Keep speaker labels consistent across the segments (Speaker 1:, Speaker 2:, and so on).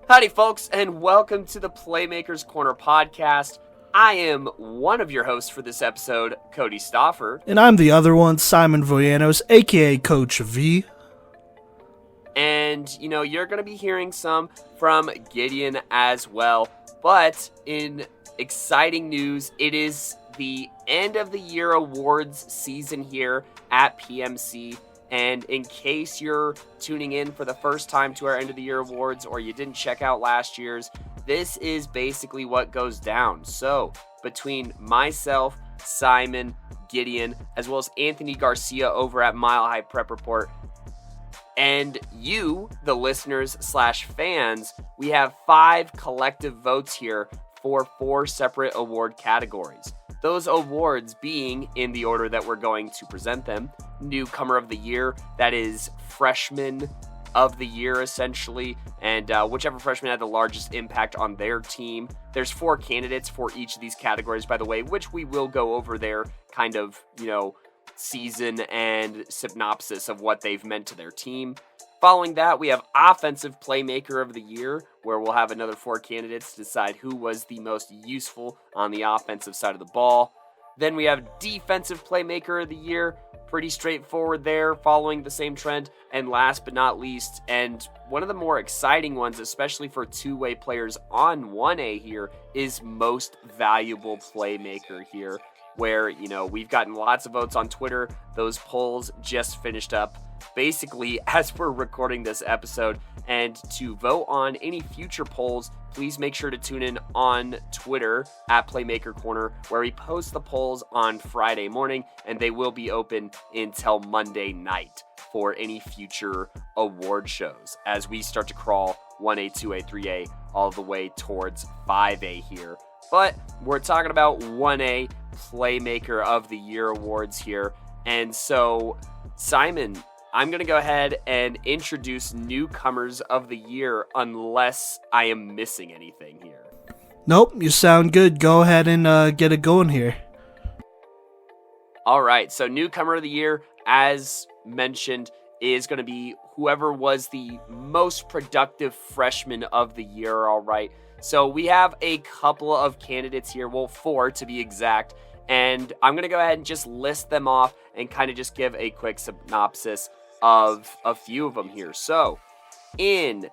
Speaker 1: Howdy, folks, and welcome to the Playmakers Corner podcast. I am one of your hosts for this episode, Kodey Stoffer.
Speaker 2: And I'm the other one, Simon Voyanos, aka Coach V.
Speaker 1: And, you're going to be hearing some from Gideon as well. But in exciting news, it is the end of the year awards season here at PMC. And in case you're tuning in for the first time to our end of the year awards or you didn't check out last year's, this is basically what goes down. So between myself, Simon, Gideon, as well as Anthony Garcia over at Mile High Prep Report, and you, the listeners/fans, we have 5 collective votes here for 4 separate award categories. Those awards being, in the order that we're going to present them, Newcomer of the Year, that is Freshman of the Year essentially, and whichever freshman had the largest impact on their team. There's 4 candidates for each of these categories, by the way, which we will go over their kind of, season and synopsis of what they've meant to their team. Following that, we have Offensive Playmaker of the Year, where we'll have another 4 candidates to decide who was the most useful on the offensive side of the ball. Then we have Defensive Playmaker of the Year, pretty straightforward there, following the same trend. And last but not least, and one of the more exciting ones, especially for two-way players on 1A here, is Most Valuable Playmaker here, where, we've gotten lots of votes on Twitter. Those polls just finished up basically as we're recording this episode. And to vote on any future polls, please make sure to tune in on Twitter at Playmaker Corner, where we post the polls on Friday morning, and they will be open until Monday night for any future award shows as we start to crawl 1A, 2A, 3A, all the way towards 5A here. But we're talking about 1A Playmaker of the Year awards here. And so, Simon, I'm going to go ahead and introduce Newcomers of the Year unless I am missing anything here.
Speaker 2: Nope, you sound good. Go ahead and get it going here.
Speaker 1: All right, so Newcomer of the Year, as mentioned, is going to be whoever was the most productive freshman of the year, all right? So we have a couple of candidates here, well, 4 to be exact, and I'm going to go ahead and just list them off and kind of just give a quick synopsis of a few of them here. So, in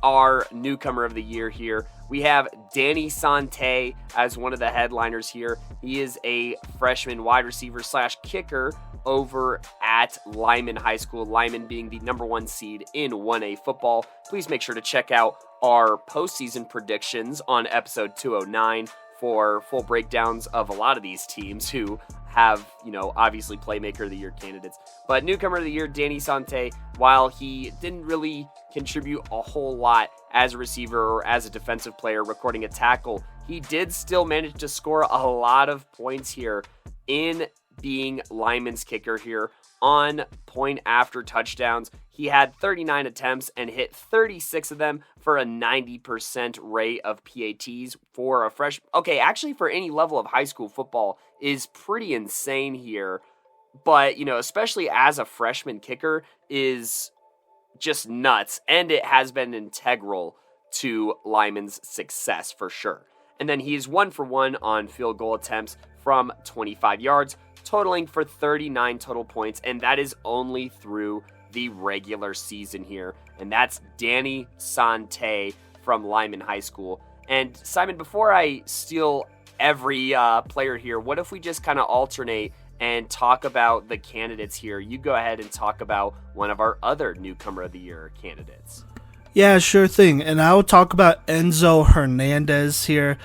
Speaker 1: our Newcomer of the Year here, we have Danny Sante as one of the headliners here. He is a freshman wide receiver / kicker over at Lyman High School, Lyman being the number 1 seed in 1A football. Please make sure to check out our postseason predictions on episode 209 for full breakdowns of a lot of these teams who have, obviously Playmaker of the Year candidates. But Newcomer of the Year, Danny Sante, while he didn't really contribute a whole lot as a receiver or as a defensive player recording a tackle, he did still manage to score a lot of points here in being Lyman's kicker here on point after touchdowns. He had 39 attempts and hit 36 of them for a 90% rate of PATs for a freshman. Okay, actually for any level of high school football is pretty insane here. But, especially as a freshman kicker is just nuts. And it has been integral to Lyman's success for sure. And then he is 1 for 1 on field goal attempts from 25 yards, totaling for 39 total points. And that is only through the regular season here, and that's Danny Sante from Lyman High School. And Simon, before I steal every player here, what if we just kind of alternate and talk about the candidates here? You go ahead and talk about one of our other Newcomer of the Year candidates.
Speaker 2: Yeah, sure thing. And I will talk about Enzo Hernandez here.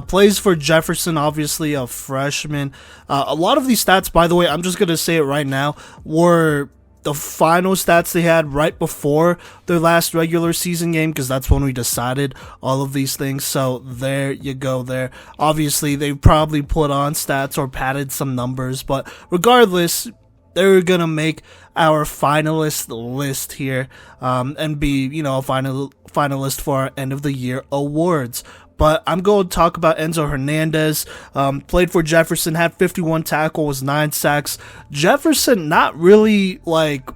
Speaker 2: Plays for Jefferson, obviously a freshman. A lot of these stats, by the way, I'm just going to say it right now, were the final stats they had right before their last regular season game, because that's when we decided all of these things. So there you go there. Obviously, they probably put on stats or padded some numbers, but regardless, they're going to make our finalist list here and be, a finalist for our end of the year awards. But I'm going to talk about Enzo Hernandez. Played for Jefferson, had 51 tackles, 9 sacks. Jefferson, not really like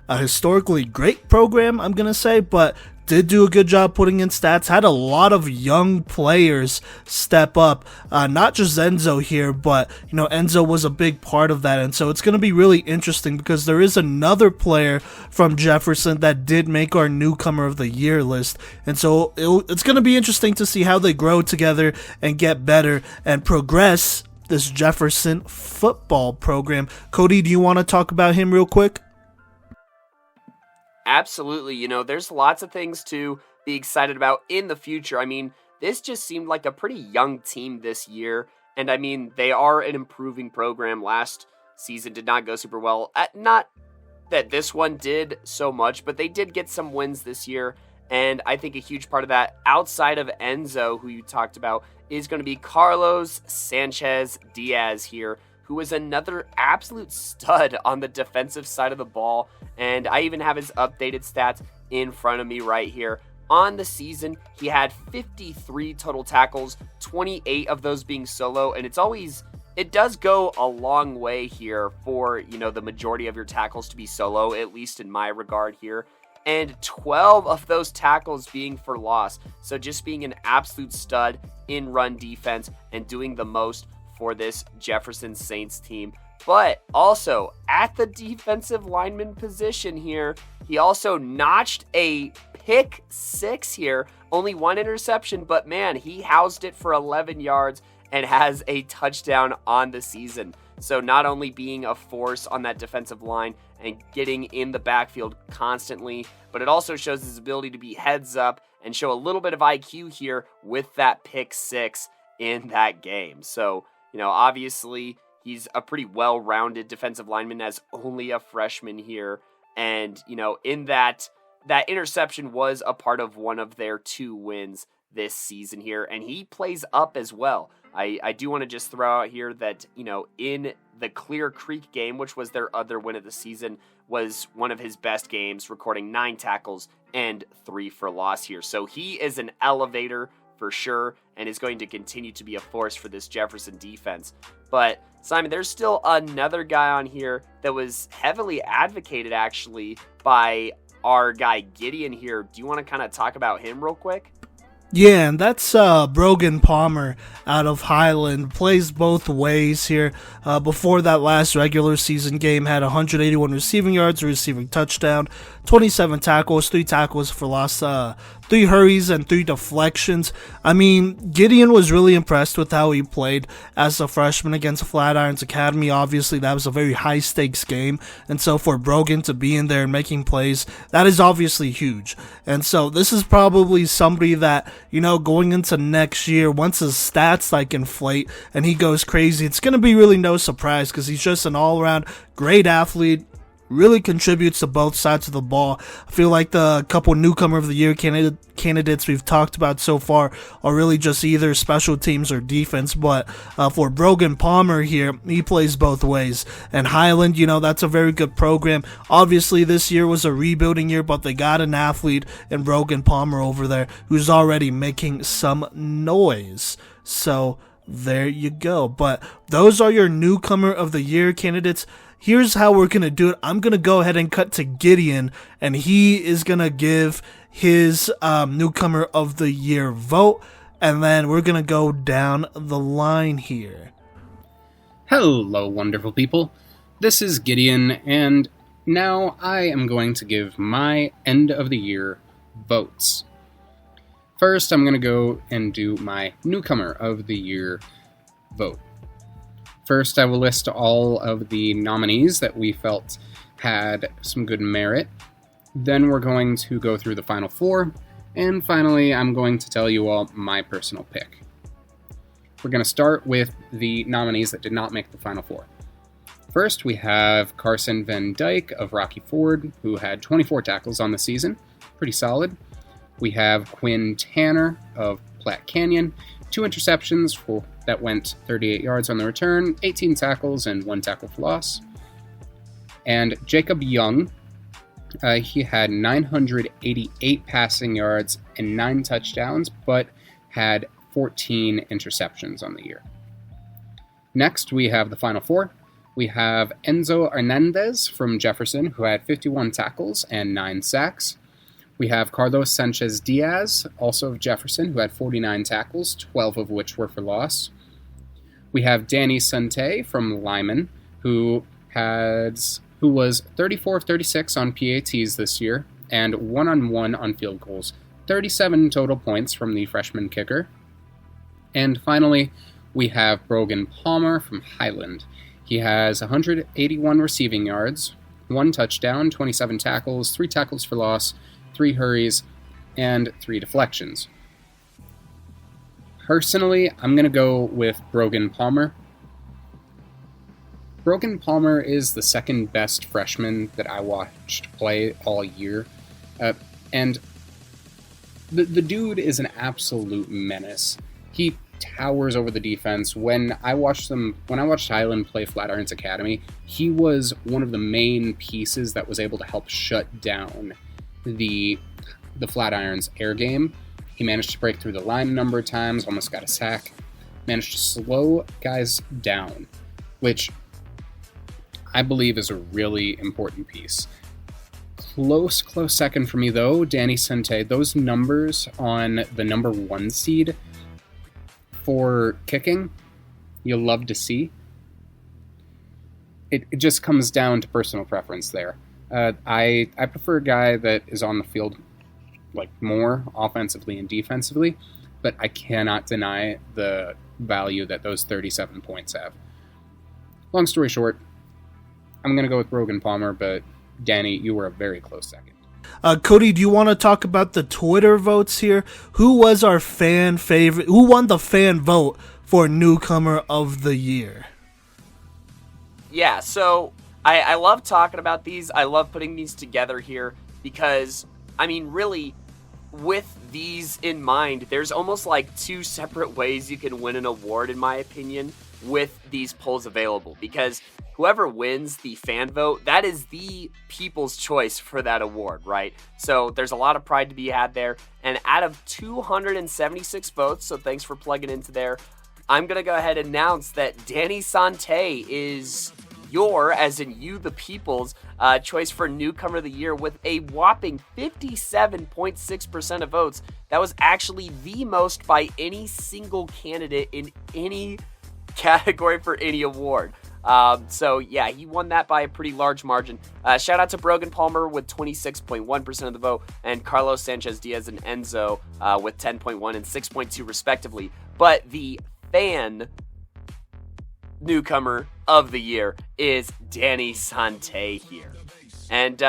Speaker 2: a historically great program, I'm going to say, but did do a good job putting in stats, had a lot of young players step up, not just Enzo here, but Enzo was a big part of that. And so it's going to be really interesting because there is another player from Jefferson that did make our Newcomer of the Year list. And so it's going to be interesting to see how they grow together and get better and progress this Jefferson football program. Kodey, do you want to talk about him real quick?
Speaker 1: Absolutely. There's lots of things to be excited about in the future. I mean, this just seemed like a pretty young team this year. And I mean, they are an improving program. Last season did not go super well. Not that this one did so much, but they did get some wins this year. And I think a huge part of that, outside of Enzo, who you talked about, is going to be Carlos Sanchez Diaz here, who is another absolute stud on the defensive side of the ball. And I even have his updated stats in front of me right here. On the season, he had 53 total tackles, 28 of those being solo. And it does go a long way here for, the majority of your tackles to be solo, at least in my regard here. And 12 of those tackles being for loss. So just being an absolute stud in run defense and doing the most for this Jefferson Saints team. But also at the defensive lineman position here, he also notched a pick 6 here. Only one interception, but man, he housed it for 11 yards and has a touchdown on the season. So not only being a force on that defensive line and getting in the backfield constantly, but it also shows his ability to be heads up and show a little bit of IQ here with that pick 6 in that game. So, obviously he's a pretty well-rounded defensive lineman as only a freshman here. And, in that interception was a part of one of their 2 wins this season here. And he plays up as well. I do want to just throw out here that, in the Clear Creek game, which was their other win of the season, was one of his best games, recording 9 tackles and 3 for loss here. So he is an elevator for sure and is going to continue to be a force for this Jefferson defense. But Simon, there's still another guy on here that was heavily advocated actually by our guy Gideon here. Do you want to kind of talk about him real quick?
Speaker 2: Yeah, and that's Brogan Palmer out of Highland. Plays both ways here. Before that last regular season game, had 181 receiving yards, a receiving touchdown, 27 tackles, 3 tackles for loss, 3 hurries, and 3 deflections. I mean, Gideon was really impressed with how he played as a freshman against Flatirons Academy. Obviously, that was a very high-stakes game, and so for Brogan to be in there and making plays, that is obviously huge. And so this is probably somebody that, going into next year, once his stats inflate and he goes crazy, it's going to be really no surprise because he's just an all-around great athlete, really contributes to both sides of the ball. I feel like the couple Newcomer of the Year candidates we've talked about so far are really just either special teams or defense, but for Brogan Palmer here, he plays both ways. And Highland, that's a very good program. Obviously, this year was a rebuilding year, but they got an athlete in Brogan Palmer over there who's already making some noise. So there you go. But those are your Newcomer of the Year candidates. Here's how we're going to do it. I'm going to go ahead and cut to Gideon, and he is going to give his Newcomer of the Year vote, and then we're going to go down the line here.
Speaker 3: Hello, wonderful people. This is Gideon, and now I am going to give my end of the year votes. First, I'm going to go and do my Newcomer of the Year vote. First, I will list all of the nominees that we felt had some good merit. Then we're going to go through the final 4. And finally, I'm going to tell you all my personal pick. We're going to start with the nominees that did not make the final 4. First, we have Carson Van Dyke of Rocky Ford, who had 24 tackles on the season. Pretty solid. We have Quinn Tanner of Platte Canyon, 2 interceptions that went 38 yards on the return, 18 tackles, and 1 tackle for loss. And Jacob Young, he had 988 passing yards and 9 touchdowns, but had 14 interceptions on the year. Next, we have the final 4. We have Enzo Hernandez from Jefferson, who had 51 tackles and 9 sacks. We have Carlos Sanchez-Diaz, also of Jefferson, who had 49 tackles, 12 of which were for loss. We have Danny Sante from Lyman, who was 34 of 36 on PATs this year, and 1-on-1 on field goals. 37 total points from the freshman kicker. And finally, we have Brogan Palmer from Highland. He has 181 receiving yards, 1 touchdown, 27 tackles, 3 tackles for loss, 3 hurries, and 3 deflections. Personally, I'm going to go with Brogan Palmer. Brogan Palmer is the second best freshman that I watched play all year. And the dude is an absolute menace. He towers over the defense. When I watched Highland play Flatirons Academy, he was one of the main pieces that was able to help shut down the Flatirons air game. He managed to break through the line a number of times, almost got a sack, managed to slow guys down, which I believe is a really important piece. Close second for me, though, Danny Sante. Those numbers on the number 1 seed for kicking, you'll love to see. It just comes down to personal preference there. I prefer a guy that is on the field more offensively and defensively, but I cannot deny the value that those 37 points have. Long story short, I'm going to go with Brogan Palmer, but Danny, you were a very close second.
Speaker 2: Kodey, do you want to talk about the Twitter votes here? Who was our fan favorite? Who won the fan vote for Newcomer of the Year?
Speaker 1: Yeah, so I love talking about these. I love putting these together here because, really, with these in mind, there's almost 2 separate ways you can win an award, in my opinion, with these polls available. Because whoever wins the fan vote, that is the people's choice for that award, right? So there's a lot of pride to be had there. And out of 276 votes, so thanks for plugging into there, I'm going to go ahead and announce that Danny Sante is your, as in you, the people's choice for Newcomer of the Year with a whopping 57.6% of votes. That was actually the most by any single candidate in any category for any award. So yeah, he won that by a pretty large margin. Shout out to Brogan Palmer with 26.1% of the vote, and Carlos Sanchez-Diaz and Enzo with 10.1 and 6.2 respectively. But the fan Newcomer of the Year is Danny Sante here. And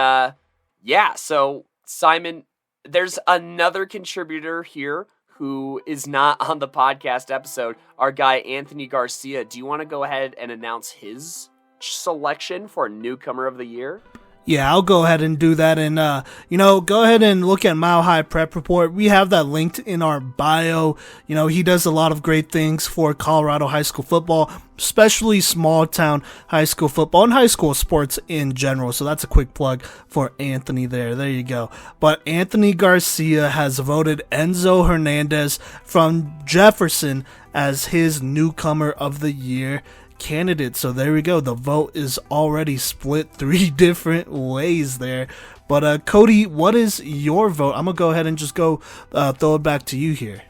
Speaker 1: so Simon, there's another contributor here who is not on the podcast episode, our guy Anthony Garcia. Do you want to go ahead and announce his selection for Newcomer of the Year?
Speaker 2: Yeah, I'll go ahead and do that. And, go ahead and look at Mile High Prep Report. We have that linked in our bio. He does a lot of great things for Colorado high school football, especially small town high school football and high school sports in general. So that's a quick plug for Anthony there. There you go. But Anthony Garcia has voted Enzo Hernandez from Jefferson as his Newcomer of the Year candidate. So there we go. The vote is already split 3 different ways there. But Kodey, what is your vote? I'm gonna go ahead and just throw it back to you here.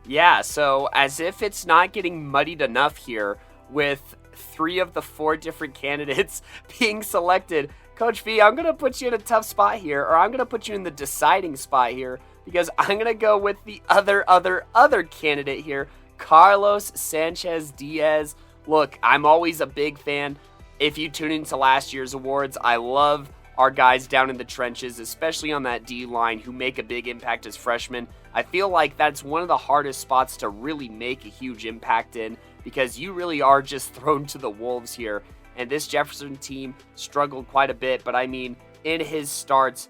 Speaker 1: Yeah, so as if it's not getting muddied enough here with 3 of the 4 different candidates being selected, Coach V, I'm gonna put you in a tough spot here, or I'm gonna put you in the deciding spot here, because I'm gonna go with the other candidate here, Carlos Sanchez-Diaz. Look, I'm always a big fan. If you tune into last year's awards, I love our guys down in the trenches, especially on that D line, who make a big impact as freshmen. I feel like that's one of the hardest spots to really make a huge impact in, because you really are just thrown to the wolves here. And this Jefferson team struggled quite a bit, but in his starts,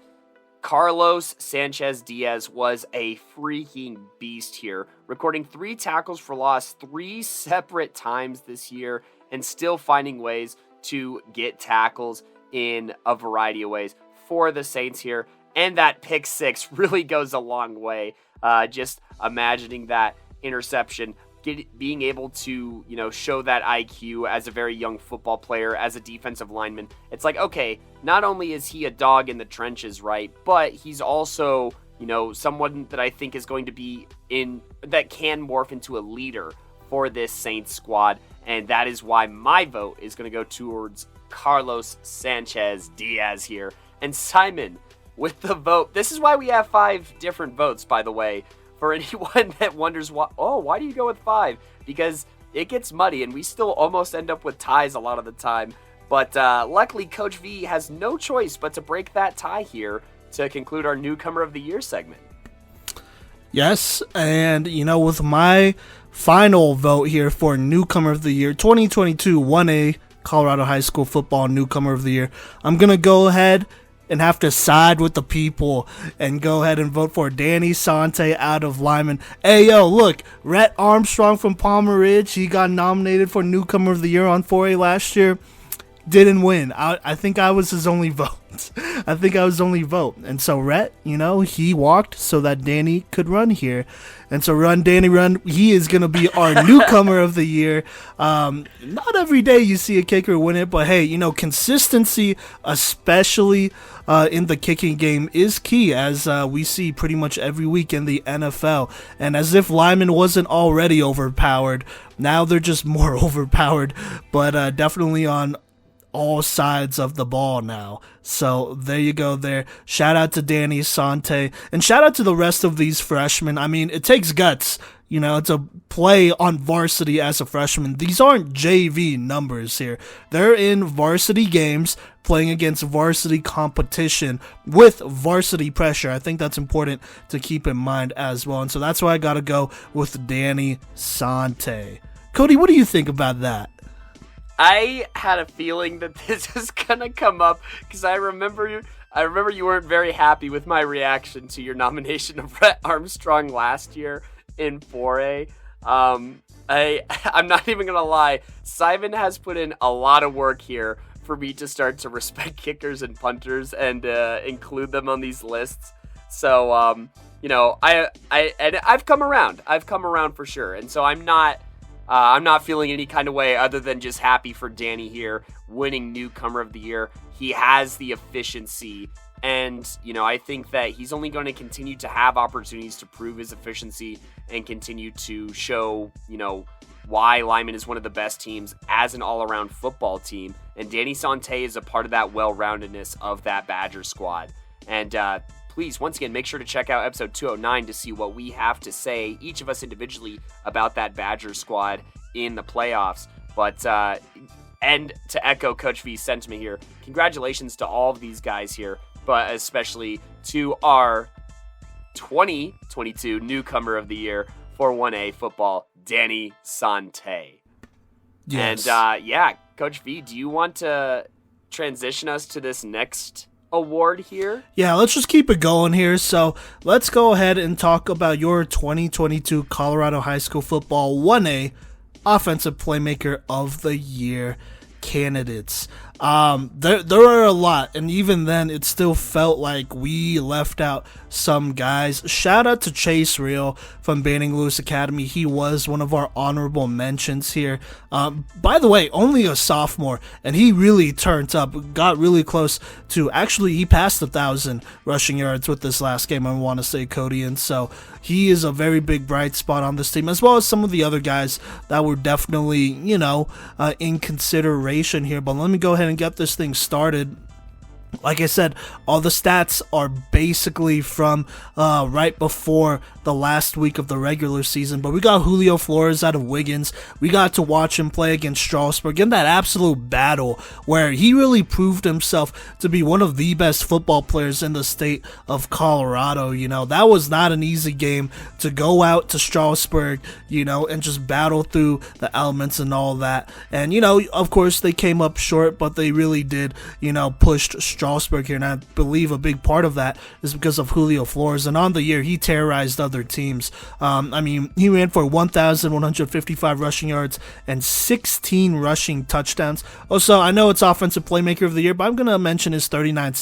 Speaker 1: Carlos Sanchez-Diaz was a freaking beast here, recording 3 tackles for loss 3 separate times this year, and still finding ways to get tackles in a variety of ways for the Saints here. And that pick 6 really goes a long way. Just imagining that interception, being able to, show that IQ as a very young football player, as a defensive lineman. It's like, okay, not only is he a dog in the trenches, right, but he's also, someone that I think is going to be that can morph into a leader for this Saints squad. And that is why my vote is going to go towards Carlos Sanchez Diaz here. And Simon, with the vote, this is why we have 5 different votes, by the way, for anyone that wonders why do you go with 5? Because it gets muddy and we still almost end up with ties a lot of the time. But luckily, Coach V has no choice but to break that tie here to conclude our Newcomer of the Year segment.
Speaker 2: Yes, and with my final vote here for Newcomer of the Year, 2022 1A Colorado High School Football Newcomer of the Year, I'm going to go ahead and have to side with the people and go ahead and vote for Danny Sante out of Lyman. Hey, yo, look, Rhett Armstrong from Palmer Ridge, he got nominated for Newcomer of the Year on 4A last year. Didn't win. I think I was his only vote. And so Rhett, he walked so that Danny could run here. And so run, Danny, run. He is going to be our Newcomer of the Year. Not every day you see a kicker win it, but hey, consistency, especially in the kicking game, is key, as we see pretty much every week in the NFL. And as if Lyman wasn't already overpowered, now they're just more overpowered, but definitely on all sides of the ball now. So there you go there. Shout out to Danny Sante, and shout out to the rest of these freshmen. I mean, it takes guts, to play on varsity as a freshman. These aren't JV numbers here. They're in varsity games, playing against varsity competition with varsity pressure. I think that's important to keep in mind as well. And so that's why I got to go with Danny Sante. Kodey, what do you think about that?
Speaker 1: I had a feeling that this is gonna come up because I remember you weren't very happy with my reaction to your nomination of Rhett Armstrong last year in 4A. I'm not even gonna lie. Simon has put in a lot of work here for me to start to respect kickers and punters and include them on these lists. So I've come around. I've come around for sure, and so I'm not feeling any kind of way other than just happy for Danny here winning Newcomer of the Year. He has the efficiency, and I think that he's only going to continue to have opportunities to prove his efficiency and continue to show why Lyman is one of the best teams as an all-around football team. And Danny Sante is a part of that well-roundedness of that Badger squad. And please, once again, make sure to check out episode 209 to see what we have to say, each of us individually, about that Badger squad in the playoffs. But, and to echo Coach V's sentiment here, congratulations to all of these guys here, but especially to our 2022 Newcomer of the Year for 1A football, Danny Sante.
Speaker 2: Yes.
Speaker 1: And, Coach V, do you want to transition us to this next award here?
Speaker 2: Yeah, let's just keep it going here. So let's go ahead and talk about your 2022 Colorado High School Football 1A Offensive Playmaker of the Year candidates. There are a lot, and even then it still felt like we left out some guys. Shout out to Chase Real from Banning Lewis Academy. He was one of our honorable mentions here. By the way, only a sophomore, and he really turned up, got really close to, actually he passed 1,000 rushing yards with this last game, I want to say, Kodey, and so he is a very big bright spot on this team, as well as some of the other guys that were definitely, in consideration here. But let me go ahead and get this thing started. Like I said, all the stats are basically from right before the last week of the regular season. But we got Julio Flores out of Wiggins. We got to watch him play against Strasburg in that absolute battle where he really proved himself to be one of the best football players in the state of Colorado. That was not an easy game to go out to Strasburg, and just battle through the elements and all that. And, of course, they came up short, but they really did, pushed Strasburg here, and I believe a big part of that is because of Julio Flores. And on the year, he terrorized other teams. He ran for 1,155 rushing yards and 16 rushing touchdowns. Also, I know it's Offensive Playmaker of the Year, but I'm going to mention his 39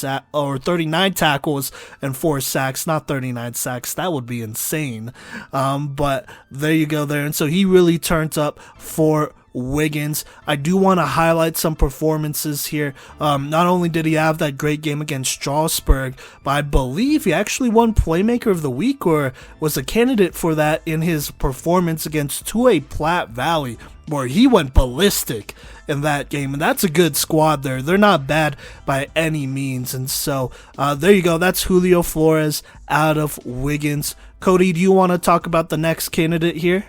Speaker 2: tackles and 4 sacks, not 39 sacks. That would be insane. But there you go there. And so he really turned up for Wiggins. I do want to highlight some performances here. Not only did he have that great game against Strasburg, but I believe he actually won Playmaker of the Week or was a candidate for that in his performance against 2A Platte Valley, where he went ballistic in that game, and that's a good squad there. They're not bad by any means, and so there you go. That's Julio Flores out of Wiggins. Kodey, do you want to talk about the next candidate here?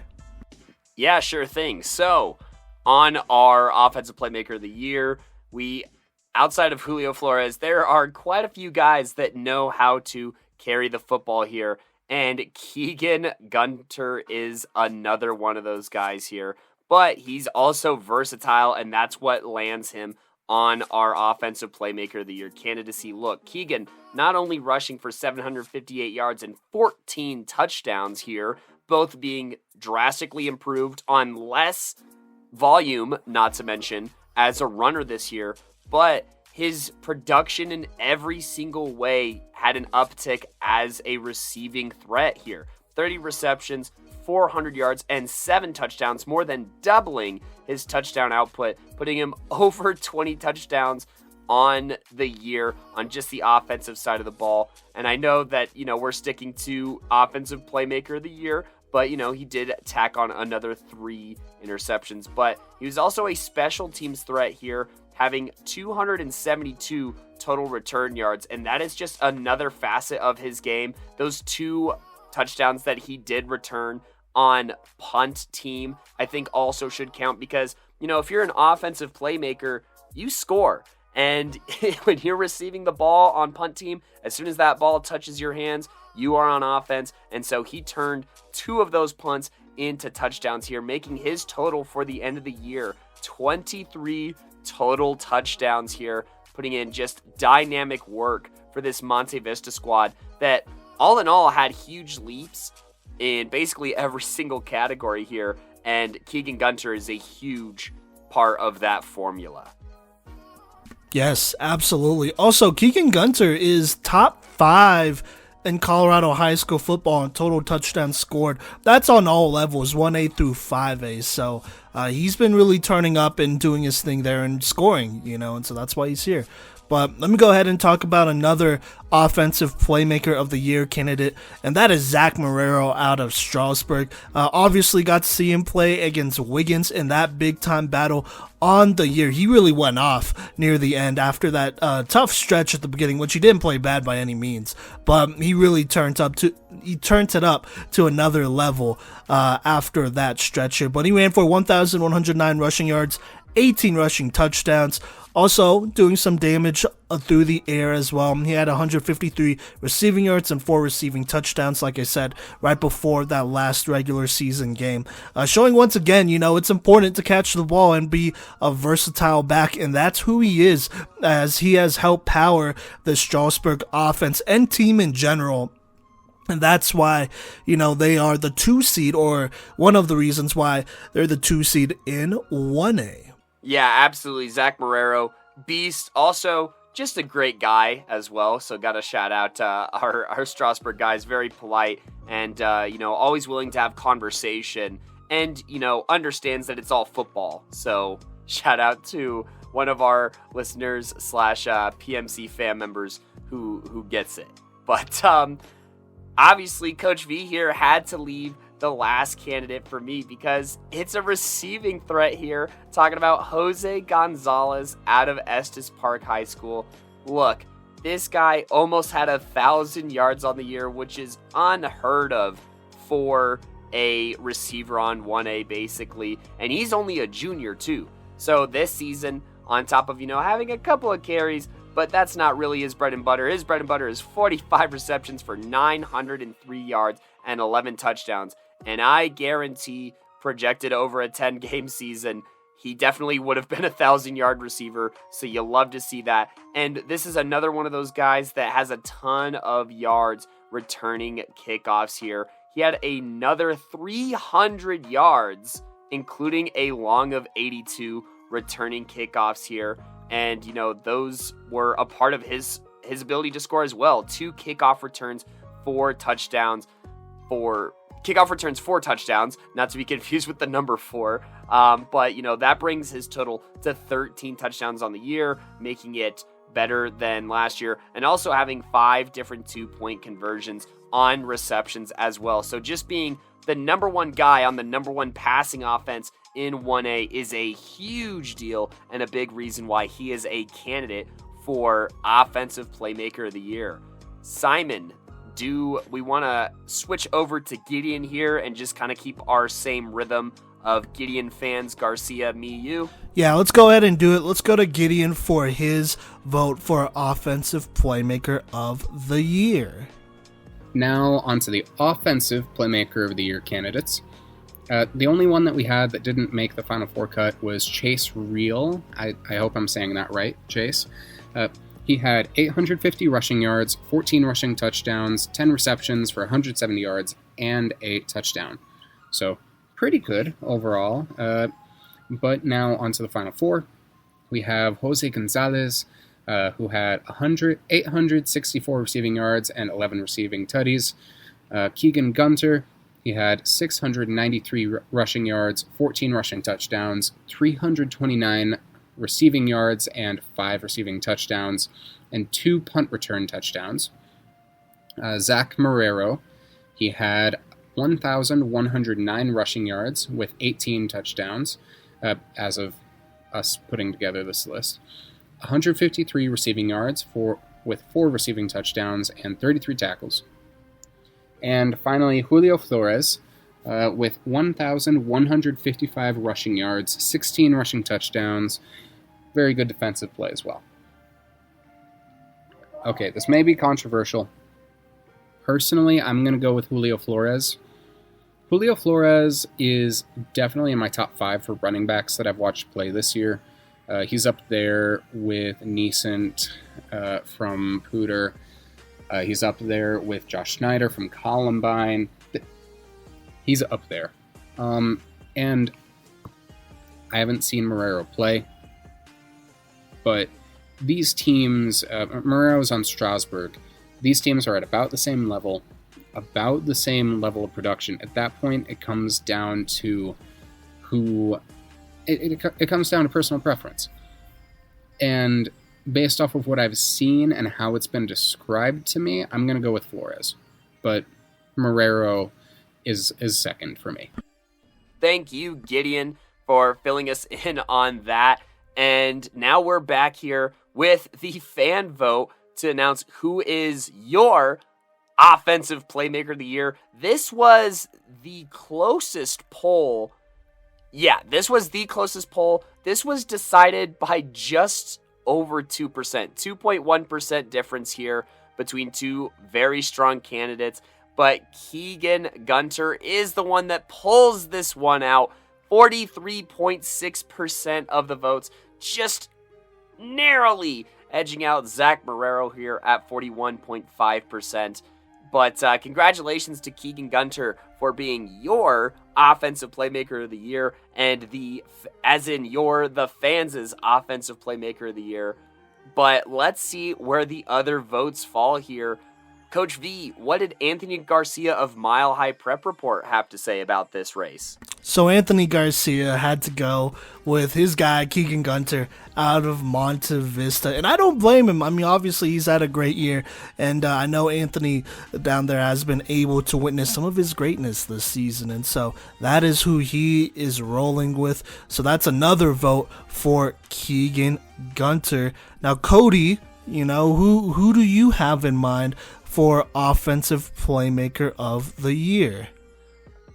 Speaker 1: Yeah, sure thing. So, on our Offensive Playmaker of the Year, outside of Julio Flores, there are quite a few guys that know how to carry the football here, and Keegan Gunter is another one of those guys here. But he's also versatile, and that's what lands him on our Offensive Playmaker of the Year candidacy. Look, Keegan not only rushing for 758 yards and 14 touchdowns here, both being drastically improved on less volume, not to mention, as a runner this year, but his production in every single way had an uptick as a receiving threat here. 30 receptions, 400 yards, and 7 touchdowns, more than doubling his touchdown output, putting him over 20 touchdowns on the year on just the offensive side of the ball. And I know that, we're sticking to Offensive Playmaker of the Year, but, he did tack on another 3 interceptions. But he was also a special teams threat here, having 272 total return yards, and that is just another facet of his game. Those 2 touchdowns that he did return on punt team, I think also should count because, if you're an offensive playmaker, you score. And when you're receiving the ball on punt team, as soon as that ball touches your hands, you are on offense. And so he turned 2 of those punts into touchdowns here, making his total for the end of the year 23 total touchdowns here, putting in just dynamic work for this Monte Vista squad that all in all had huge leaps in basically every single category here, and Keegan Gunter is a huge part of that formula.
Speaker 2: Yes, absolutely. Also, Keegan Gunter is top 5 in Colorado high school football in total touchdowns scored. That's on all levels, 1A through 5A. So he's been really turning up and doing his thing there and scoring, and so that's why he's here. But let me go ahead and talk about another Offensive Playmaker of the Year candidate, and that is Zach Marrero out of Strasburg. Obviously got to see him play against Wiggins in that big-time battle on the year. He really went off near the end after that tough stretch at the beginning, which he didn't play bad by any means, but he really turned it up to another level after that stretch here. But he ran for 1,109 rushing yards, 18 rushing touchdowns, also doing some damage through the air as well. He had 153 receiving yards and 4 receiving touchdowns, like I said, right before that last regular season game. Showing once again, it's important to catch the ball and be a versatile back, and that's who he is, as he has helped power the Strasburg offense and team in general. And that's why, they are the 2 seed, or one of the reasons why they're the 2 seed in 1A.
Speaker 1: Yeah, absolutely. Zach Marrero, beast. Also, just a great guy as well. So got to shout out our Strasburg guys. Very polite and, always willing to have conversation and, understands that it's all football. So shout out to one of our listeners / PMC fan members who gets it. But obviously, Coach V here had to leave the last candidate for me because it's a receiving threat here. Talking about Jose Gonzalez out of Estes Park High School. Look, this guy almost had 1,000 yards on the year, which is unheard of for a receiver on 1A basically. And he's only a junior too. So this season, on top of, having a couple of carries, but that's not really his bread and butter. His bread and butter is 45 receptions for 903 yards and 11 touchdowns. And I guarantee, projected over a 10-game season, he definitely would have been 1,000-yard receiver, so you love to see that. And this is another one of those guys that has a ton of yards returning kickoffs here. He had another 300 yards, including a long of 82 returning kickoffs here. And, those were a part of his ability to score as well. 2 kickoff returns, 4 touchdowns for Kickoff returns 4 touchdowns, not to be confused with the number 4. But, that brings his total to 13 touchdowns on the year, making it better than last year, and also having 5 different 2-point conversions on receptions as well. So just being the number 1 guy on the number 1 passing offense in 1A is a huge deal and a big reason why he is a candidate for Offensive Playmaker of the Year. Simon, do we want to switch over to Gideon here and just kind of keep our same rhythm of Gideon fans, Garcia, me, you?
Speaker 2: Yeah, let's go ahead and do it. Let's go to Gideon for his vote for Offensive Playmaker of the Year.
Speaker 3: Now onto the Offensive Playmaker of the Year candidates. The only one that we had that didn't make the Final Four cut was Chase Reel. I hope I'm saying that right, Chase. He had 850 rushing yards, 14 rushing touchdowns, 10 receptions for 170 yards, and a touchdown. So pretty good overall. But now onto the Final Four. We have Jose Gonzalez, who had 864 receiving yards and 11 receiving tutties. Keegan Gunter, he had 693 rushing yards, 14 rushing touchdowns, 329 receiving yards and 5 receiving touchdowns, and 2 punt return touchdowns. Zach Marrero, he had 1,109 rushing yards with 18 touchdowns, as of us putting together this list. 153 receiving yards with 4 receiving touchdowns and 33 tackles. And finally, Julio Flores, with 1,155 rushing yards, 16 rushing touchdowns, very good defensive play as well. Okay, this may be controversial. Personally, I'm going to go with Julio Flores. Julio Flores is definitely in my top 5 for running backs that I've watched play this year. He's up there with Neesant from Pooter. He's up there with Josh Schneider from Columbine. He's up there. And I haven't seen Marrero play. But these teams, Marrero's on Strasburg, these teams are at about the same level of production. At that point, it comes down to it comes down to personal preference. And based off of what I've seen and how it's been described to me, I'm going to go with Flores. But Marrero is second for me.
Speaker 1: Thank you, Gideon, for filling us in on that. And now we're back here with the fan vote to announce who is your Offensive Playmaker of the Year. This was the closest poll. Yeah, this was the closest poll. This was decided by just over 2%. 2.1% difference here between 2 very strong candidates. But Keegan Gunter is the one that pulls this one out. 43.6% of the votes, just narrowly edging out Zach Marrero here at 41.5%. But congratulations to Keegan Gunter for being your Offensive Playmaker of the Year, and the fans' Offensive Playmaker of the Year. But let's see where the other votes fall here. Coach V, what did Anthony Garcia of Mile High Prep Report have to say about this race?
Speaker 2: So Anthony Garcia had to go with his guy, Keegan Gunter, out of Monte Vista. And I don't blame him. I mean, obviously, he's had a great year. And I know Anthony down there has been able to witness some of his greatness this season. And so that is who he is rolling with. So that's another vote for Keegan Gunter. Now, Kodey, who do you have in mind for Offensive Playmaker of the Year?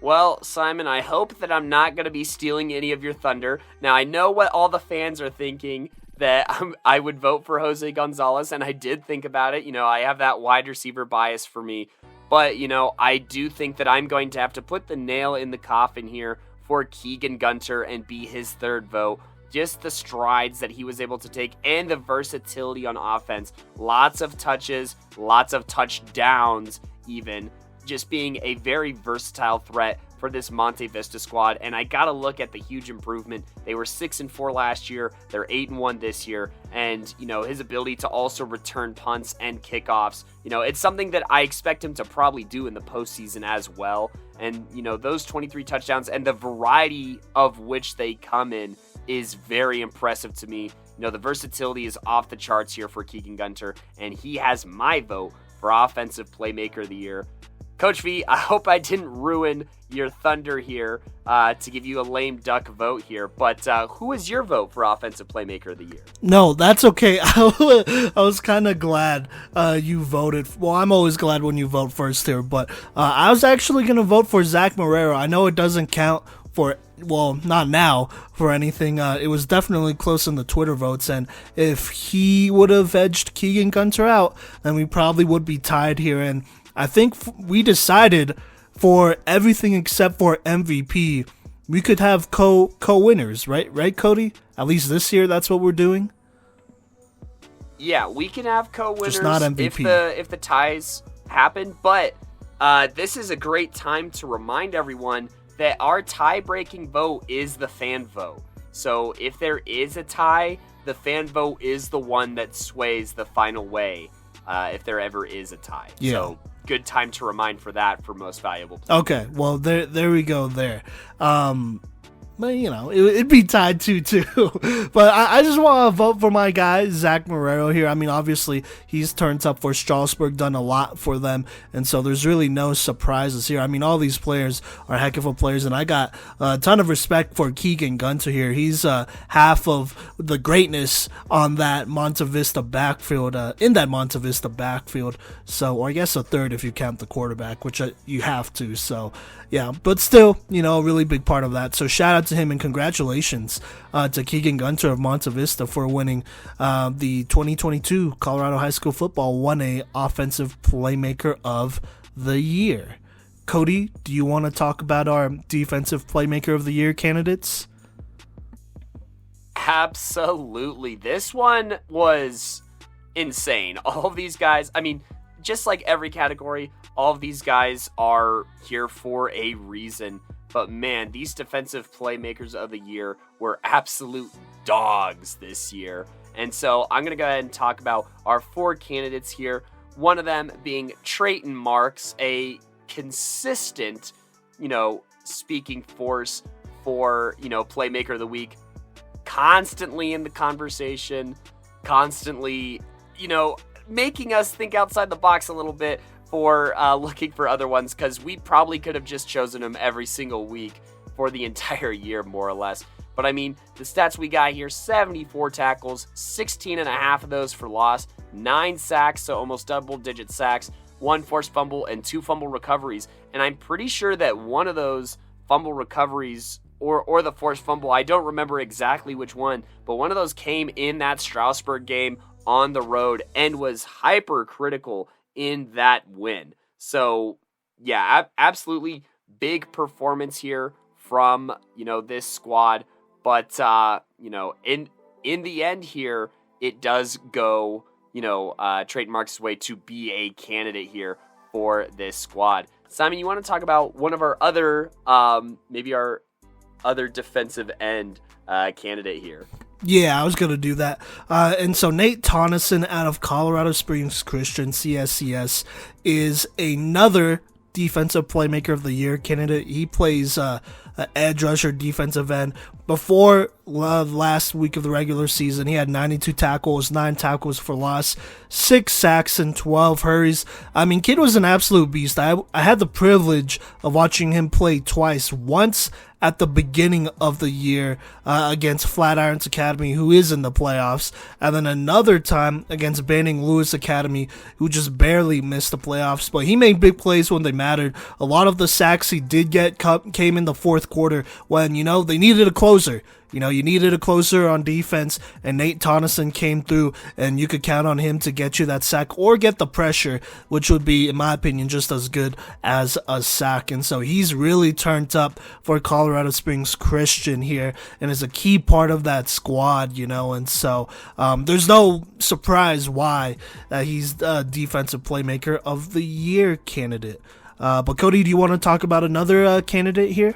Speaker 1: Well, Simon, I hope that I'm not going to be stealing any of your thunder. Now, I know what all the fans are thinking, that I would vote for Jose Gonzalez, and I did think about it. I have that wide receiver bias for me. But, I do think that I'm going to have to put the nail in the coffin here for Keegan Gunter and be his third vote. Just the strides that he was able to take and the versatility on offense. Lots of touches, lots of touchdowns even. Just being a very versatile threat for this Monte Vista squad, and I gotta look at the huge improvement. They were 6-4 last year, they're 8-1 this year, and his ability to also return punts and kickoffs, it's something that I expect him to probably do in the postseason as well. And those 23 touchdowns and the variety of which they come in is very impressive to me. The versatility is off the charts here for Keegan Gunter, and he has my vote for Offensive Playmaker of the Year. Coach V, I hope I didn't ruin your thunder here to give you a lame duck vote here, but who is your vote for Offensive Playmaker of the Year?
Speaker 2: No, that's okay. I was kind of glad you voted. Well, I'm always glad when you vote first here, but I was actually going to vote for Zach Marrero. I know it doesn't count for, well, not now for anything. It was definitely close in the Twitter votes, and if he would have edged Keegan Gunter out, then we probably would be tied here. And I think we decided for everything except for MVP, we could have co-winners, right, Kodey? At least this year, that's what we're doing.
Speaker 1: Yeah, we can have co-winners
Speaker 2: just not MVP.
Speaker 1: if the ties happen. But this is a great time to remind everyone that our tie-breaking vote is the fan vote. So if there is a tie, the fan vote is the one that sways the final way. If there ever is a tie.
Speaker 2: Yeah.
Speaker 1: So good time to remind for that for Most Valuable Playmaker.
Speaker 2: Okay, well, there we go there. But, it'd be tied 2-2. But I just want to vote for my guy, Zach Marrero here. I mean, obviously, he's turned up for Strasburg, done a lot for them, and so there's really no surprises here. I mean, all these players are heck of a players, and I got a ton of respect for Keegan Gunter here. He's half of the greatness on that Monte Vista backfield, in that Monte Vista backfield. So, or I guess a third if you count the quarterback, which you have to. So, yeah, but still, a really big part of that. So shout out to him and congratulations to Keegan Gunter of Monte Vista for winning the 2022 Colorado High School Football 1A Offensive Playmaker of the Year. Kodey, do you want to talk about our Defensive Playmaker of the Year candidates?
Speaker 1: Absolutely. This one was insane. All of these guys, I mean, just like every category, all of these guys are here for a reason. But man, these Defensive Playmakers of the Year were absolute dogs this year. And so I'm going to go ahead and talk about our 4 candidates here. One of them being Trayton Marks, a consistent, speaking force for, Playmaker of the Week. Constantly in the conversation, constantly, making us think outside the box a little bit for looking for other ones, because we probably could have just chosen him every single week for the entire year, more or less. But I mean, the stats we got here: 74 tackles, 16 and a half of those for loss, 9 sacks, so almost double-digit sacks, 1 forced fumble, and 2 fumble recoveries. And I'm pretty sure that one of those fumble recoveries or the forced fumble, I don't remember exactly which one, but one of those came in that Strasburg game on the road and was hyper-critical in that win. So, yeah, absolutely big performance here from, this squad. But, in the end here, it does go, Trayton Marks' way to be a candidate here for this squad. Simon, you want to talk about one of our other, maybe our other defensive end candidate here?
Speaker 2: Yeah, I was going to do that. And so Nate Tonneson out of Colorado Springs Christian, CSCS, is another Defensive Playmaker of the Year candidate. He plays edge rusher, defensive end. Before last week of the regular season, he had 92 tackles, 9 tackles for loss, 6 sacks, and 12 hurries. I mean, kid was an absolute beast. I had the privilege of watching him play twice. Once at the beginning of the year against Flatirons Academy, who is in the playoffs, and then another time against Banning Lewis Academy, who just barely missed the playoffs. But he made big plays when they mattered. A lot of the sacks he did get came in the fourth quarter when, they needed a closer. You needed a closer on defense, and Nate Tonneson came through, and you could count on him to get you that sack or get the pressure, which would be, in my opinion, just as good as a sack. And so he's really turned up for Colorado Springs Christian here and is a key part of that squad, and so there's no surprise why he's the Defensive Playmaker of the Year candidate. But Kodey, do you want to talk about another candidate here?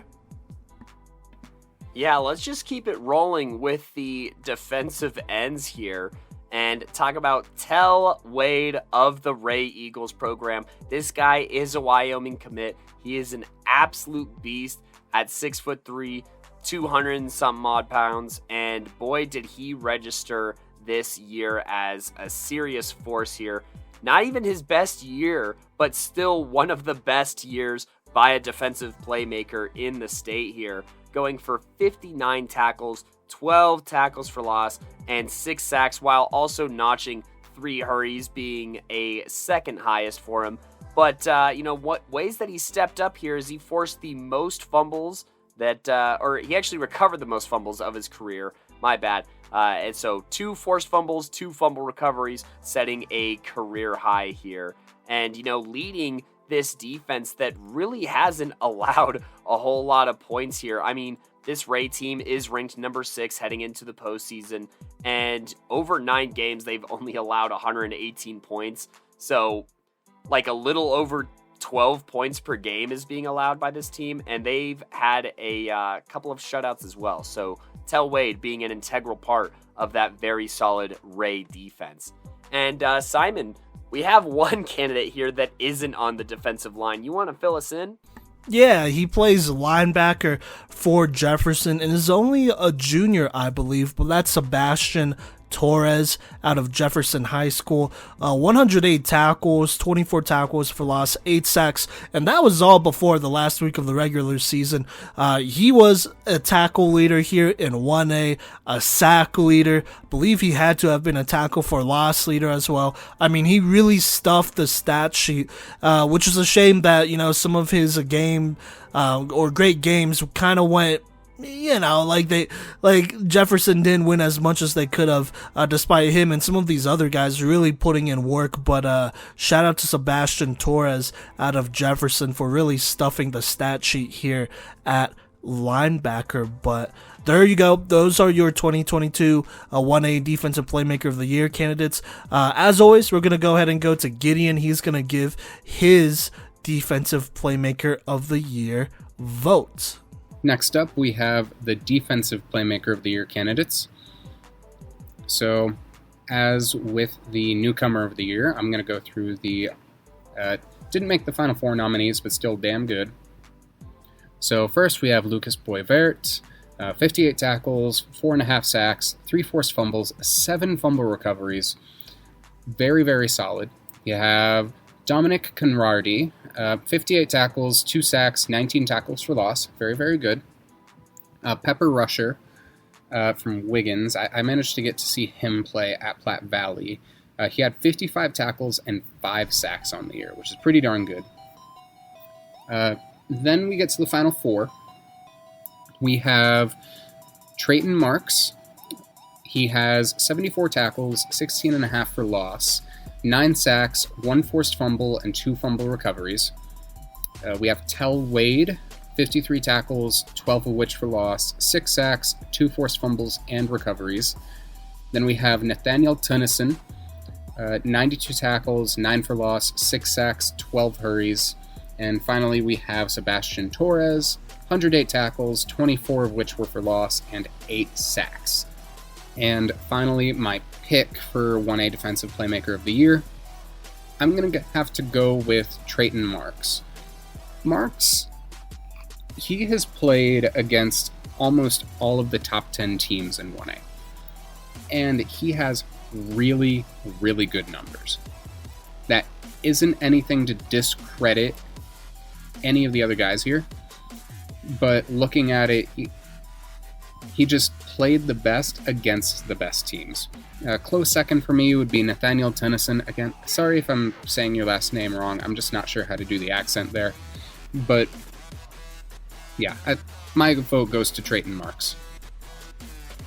Speaker 1: Yeah, let's just keep it rolling with the defensive ends here and talk about Tell Wade of the Ray Eagles program. This guy is a Wyoming commit. He is an absolute beast at 6'3", 200 and some odd pounds, and boy did he register this year as a serious force here. Not even his best year, but still one of the best years by a defensive playmaker in the state here, going for 59 tackles, 12 tackles for loss, and 6 sacks, while also notching 3 hurries, being a second highest for him. But, what ways that he stepped up here is he forced the most fumbles or he actually recovered the most fumbles of his career. My bad. And so 2 forced fumbles, 2 fumble recoveries, setting a career high here. And, leading this defense that really hasn't allowed a whole lot of points here. I mean, this Ray team is ranked number 6 heading into the postseason, and over 9 games, they've only allowed 118 points. So, like a little over 12 points per game is being allowed by this team, and they've had a couple of shutouts as well. So, Tell Wade being an integral part of that very solid Ray defense. And Simon, we have one candidate here that isn't on the defensive line. You want to fill us in?
Speaker 2: Yeah, he plays linebacker for Jefferson and is only a junior, I believe, but that's Sebastian Torres out of Jefferson High School. 108 tackles, 24 tackles for loss, 8 sacks, and that was all before the last week of the regular season. He was a tackle leader here in 1A, a sack leader. I believe he had to have been a tackle for loss leader as well. I mean, he really stuffed the stat sheet, which is a shame that, some of his game or great games kind of went, like Jefferson didn't win as much as they could have, despite him and some of these other guys really putting in work. But shout out to Sebastian Torres out of Jefferson for really stuffing the stat sheet here at linebacker. But there you go. Those are your 2022 1A Defensive Playmaker of the Year candidates. As always, we're going to go ahead and go to Gideon. He's going to give his Defensive Playmaker of the Year vote.
Speaker 3: Next up, we have the Defensive Playmaker of the Year candidates. So, as with the Newcomer of the Year, I'm going to go through the... didn't make the Final 4 nominees, but still damn good. So, first we have Lucas Boisvert, 58 tackles, 4.5 sacks, 3 forced fumbles, 7 fumble recoveries. Very, very solid. You have Dominic Conradi, 58 tackles, 2 sacks, 19 tackles for loss. Very, very good. Pepper Rusher from Wiggins. I managed to get to see him play at Platte Valley. He had 55 tackles and 5 sacks on the year, which is pretty darn good. Then we get to the Final 4. We have Trayton Marks. He has 74 tackles, 16.5 for loss, 9 sacks, 1 forced fumble, and 2 fumble recoveries. We have Tell Wade, 53 tackles, 12 of which for loss, 6 sacks, 2 forced fumbles, and recoveries. Then we have Nathaniel Tennyson, 92 tackles, 9 for loss, 6 sacks, 12 hurries. And finally, we have Sebastian Torres, 108 tackles, 24 of which were for loss, and 8 sacks. And finally, my pick for 1A Defensive Playmaker of the Year, I'm going to have to go with Trayton Marks. Marks, he has played against almost all of the top 10 teams in 1A. And he has really, really good numbers. That isn't anything to discredit any of the other guys here, but looking at it, he just played the best against the best teams. Close second for me would be Nathaniel Tennyson. Again, sorry if I'm saying your last name wrong. I'm just not sure how to do the accent there. But yeah, my vote goes to Trayton Marks.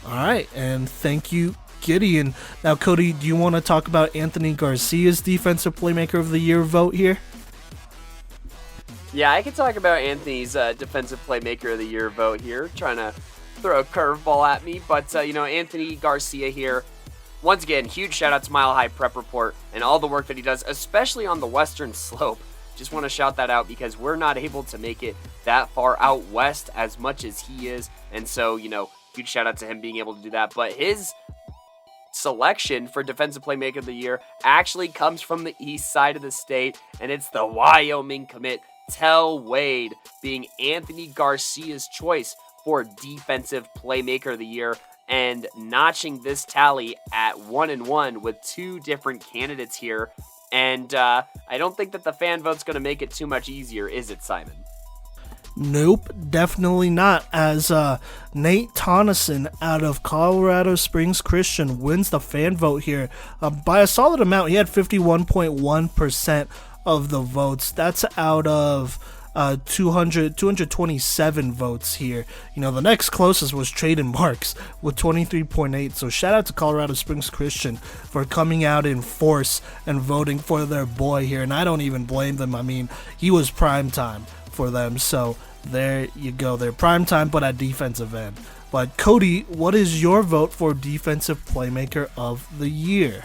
Speaker 2: All right, and thank you, Gideon. Now, Kodey, do you want to talk about Anthony Garcia's Defensive Playmaker of the Year vote here?
Speaker 1: Yeah, I can talk about Anthony's Defensive Playmaker of the Year vote here, trying to throw a curveball at me. But, Anthony Garcia here, once again, huge shout out to Mile High Prep Report and all the work that he does, especially on the Western Slope. just want to shout that out because we're not able to make it that far out west as much as he is. And so, huge shout out to him being able to do that. But his selection for Defensive Playmaker of the Year actually comes from the east side of the state, and it's the Wyoming commit, Tell Wade, being Anthony Garcia's choice for Defensive Playmaker of the Year, and notching this tally at 1-1 with two different candidates here. And I don't think that the fan vote's going to make it too much easier, is it, Simon?
Speaker 2: Nope, definitely not, as Nate Tonneson out of Colorado Springs Christian wins the fan vote here by a solid amount. He had 51.1% of the votes. That's out of 227 votes here. The next closest was Traden Marks with 23.8. So shout out to Colorado Springs Christian for coming out in force and voting for their boy here. And I don't even blame them. I mean, he was prime time for them. So there you go. They're prime time, but at defensive end. But Kodey, what is your vote for Defensive Playmaker of the Year?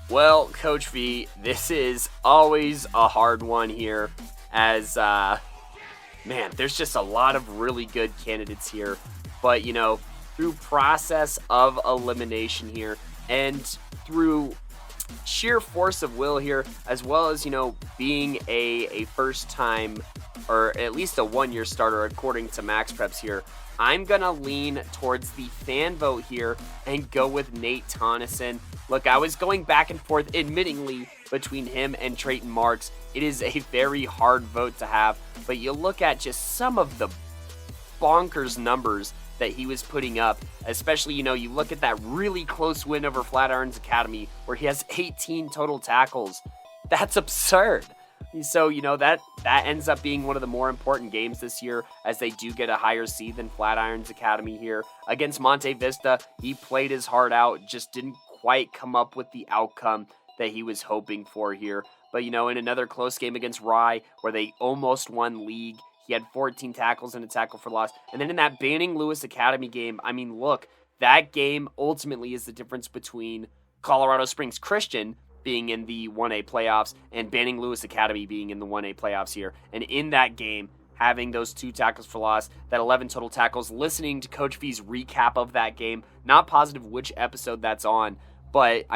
Speaker 1: Well, Coach V, this is always a hard one here, as, there's just a lot of really good candidates here. But, through process of elimination here, and through sheer force of will here, as well as, being a first-time, or at least a one-year starter according to Max Preps here, I'm going to lean towards the fan vote here and go with Nate Tonneson. Look, I was going back and forth, admittingly, between him and Traden Marks. It is a very hard vote to have, but you look at just some of the bonkers numbers that he was putting up, especially, you look at that really close win over Flatirons Academy where he has 18 total tackles. That's absurd. So, that ends up being one of the more important games this year, as they do get a higher seed than Flatirons Academy here. Against Monte Vista, he played his heart out, just didn't quite come up with the outcome that he was hoping for here. But, in another close game against Rye, where they almost won league, he had 14 tackles and a tackle for loss. And then in that Banning Lewis Academy game, look, that game ultimately is the difference between Colorado Springs Christian being in the 1A playoffs and Banning Lewis Academy being in the 1A playoffs here. And in that game, having those 2 tackles for loss, that 11 total tackles, listening to Coach V's recap of that game, not positive which episode that's on, but,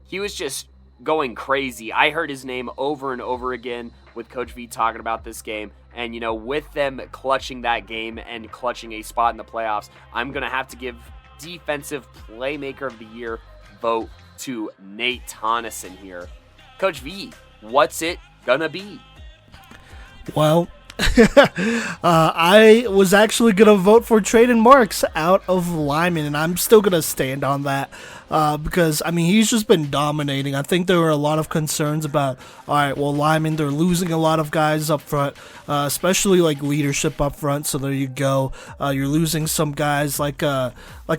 Speaker 1: he was just going crazy. I heard his name over and over again with Coach V talking about this game. And, with them clutching that game and clutching a spot in the playoffs, I'm going to have to give Defensive Playmaker of the Year vote to Nate Tonneson here. Coach V, what's it gonna be?
Speaker 2: Well, I was actually going to vote for Traden Marks out of Lyman, and I'm still going to stand on that because, he's just been dominating. I think there were a lot of concerns about, Lyman, they're losing a lot of guys up front, especially like leadership up front, so there you go. You're losing some guys like a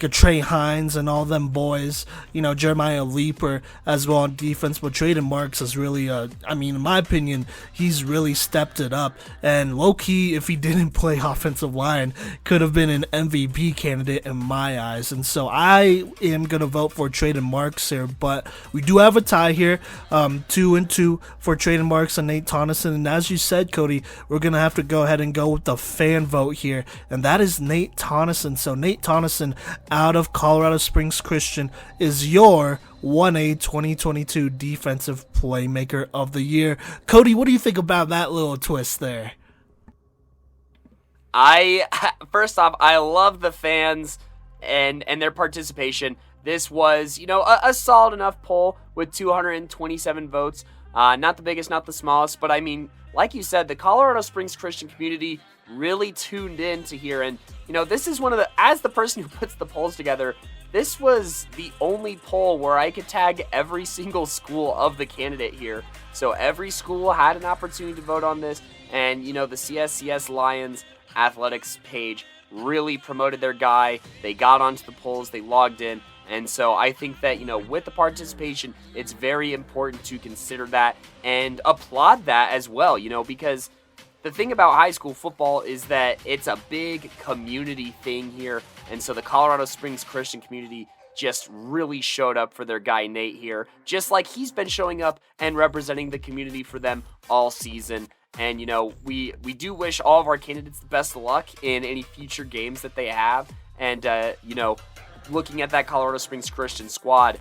Speaker 2: Trey Hines and all them boys, Jeremiah Leeper as well on defense, but Traden Marks is really, in my opinion, he's really stepped it up, and low-key, if he didn't play offensive line, could have been an MVP candidate in my eyes. And so I am going to vote for Traden Marks here, but we do have a tie here, 2-2 for Traden Marks and Nate Tonneson. And as you said, Kodey, we're going to have to go ahead and go with the fan vote here, and that is Nate Tonneson. So Nate Tonneson out of Colorado Springs Christian is your 1A 2022 Defensive Playmaker of the Year. Kodey, what do you think about that little twist there?
Speaker 1: First off, I love the fans and their participation. This was, a solid enough poll with 227 votes. Not the biggest, not the smallest, but like you said, the Colorado Springs Christian community really tuned in to here. And, this is as the person who puts the polls together, this was the only poll where I could tag every single school of the candidate here. So every school had an opportunity to vote on this. And, the CSCS Lions athletics page really promoted their guy. They got onto the polls, they logged in, and so I think that, with the participation, it's very important to consider that and applaud that as well, because the thing about high school football is that it's a big community thing here, and so the Colorado Springs Christian community just really showed up for their guy Nate here, just like he's been showing up and representing the community for them all season. And, we do wish all of our candidates the best of luck in any future games that they have. And, looking at that Colorado Springs Christian squad,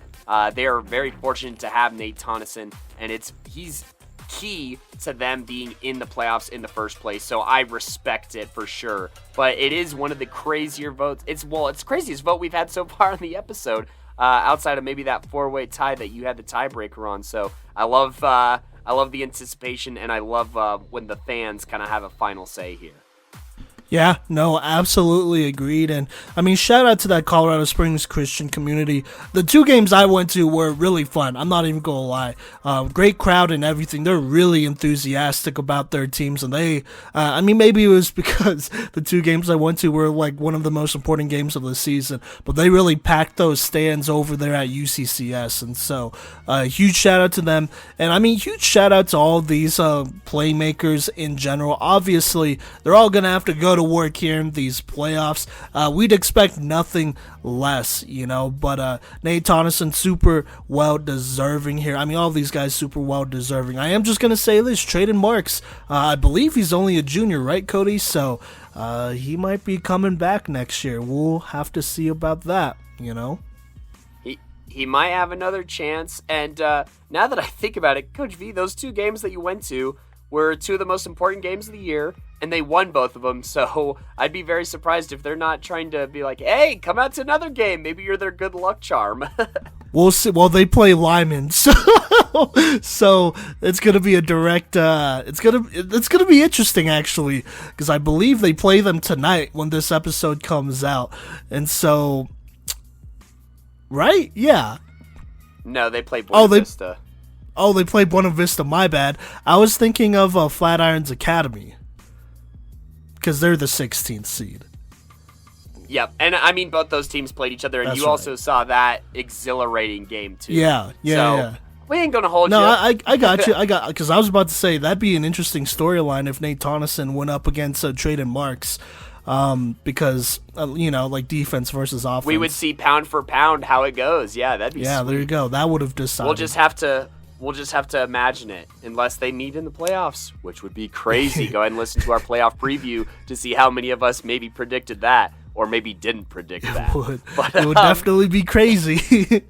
Speaker 1: they are very fortunate to have Nate Tonneson, and he's key to them being in the playoffs in the first place. So I respect it for sure. But it is one of the crazier votes. It's the craziest vote we've had so far in the episode, outside of maybe that 4-way tie that you had the tiebreaker on. So I love the anticipation, and I love when the fans kind of have a final say here.
Speaker 2: Yeah, no, absolutely agreed. And I mean, shout out to that Colorado Springs Christian community. The 2 games I went to were really fun. I'm not even going to lie. Great crowd and everything. They're really enthusiastic about their teams. And maybe it was because the 2 games I went to were like one of the most important games of the season, but they really packed those stands over there at UCCS. And so, huge shout out to them. And I mean, huge shout out to all these playmakers in general. Obviously, they're all going to have to go to work here in these playoffs. We'd expect nothing less, but Nate Tonneson super well deserving here. I mean, all these guys super well deserving. I am just going to say this, Traden Marks, I believe he's only a junior, right, Kodey? So he might be coming back next year. We'll have to see about that,
Speaker 1: He might have another chance. And now that I think about it, Coach V, those 2 games that you went to were 2 of the most important games of the year, and they won both of them. So I'd be very surprised if they're not trying to be like, hey, come out to another game. Maybe you're their good luck charm.
Speaker 2: We'll see. Well, they play Lyman, so it's gonna be a direct. It's gonna be interesting actually, because I believe they play them tonight when this episode comes out, and so, right? Yeah.
Speaker 1: No, they play Buena Vista.
Speaker 2: Oh, they play Buena Vista. My bad. I was thinking of Flatirons Academy, because they're the 16th seed.
Speaker 1: Yep, and I mean, both those teams played each other, and
Speaker 2: That's
Speaker 1: you also saw that exhilarating game, too.
Speaker 2: Yeah.
Speaker 1: We ain't gonna hold you.
Speaker 2: No, I got you. Because I was about to say, that'd be an interesting storyline if Nate Tonneson went up against Traden Marks, because, like defense versus offense.
Speaker 1: We would see pound for pound how it goes. Yeah, that'd be sweet.
Speaker 2: There you go. That would have decided.
Speaker 1: We'll just have to imagine it, unless they meet in the playoffs, which would be crazy. Go ahead and listen to our playoff preview to see how many of us maybe predicted that, or maybe didn't predict that.
Speaker 2: It would definitely be crazy.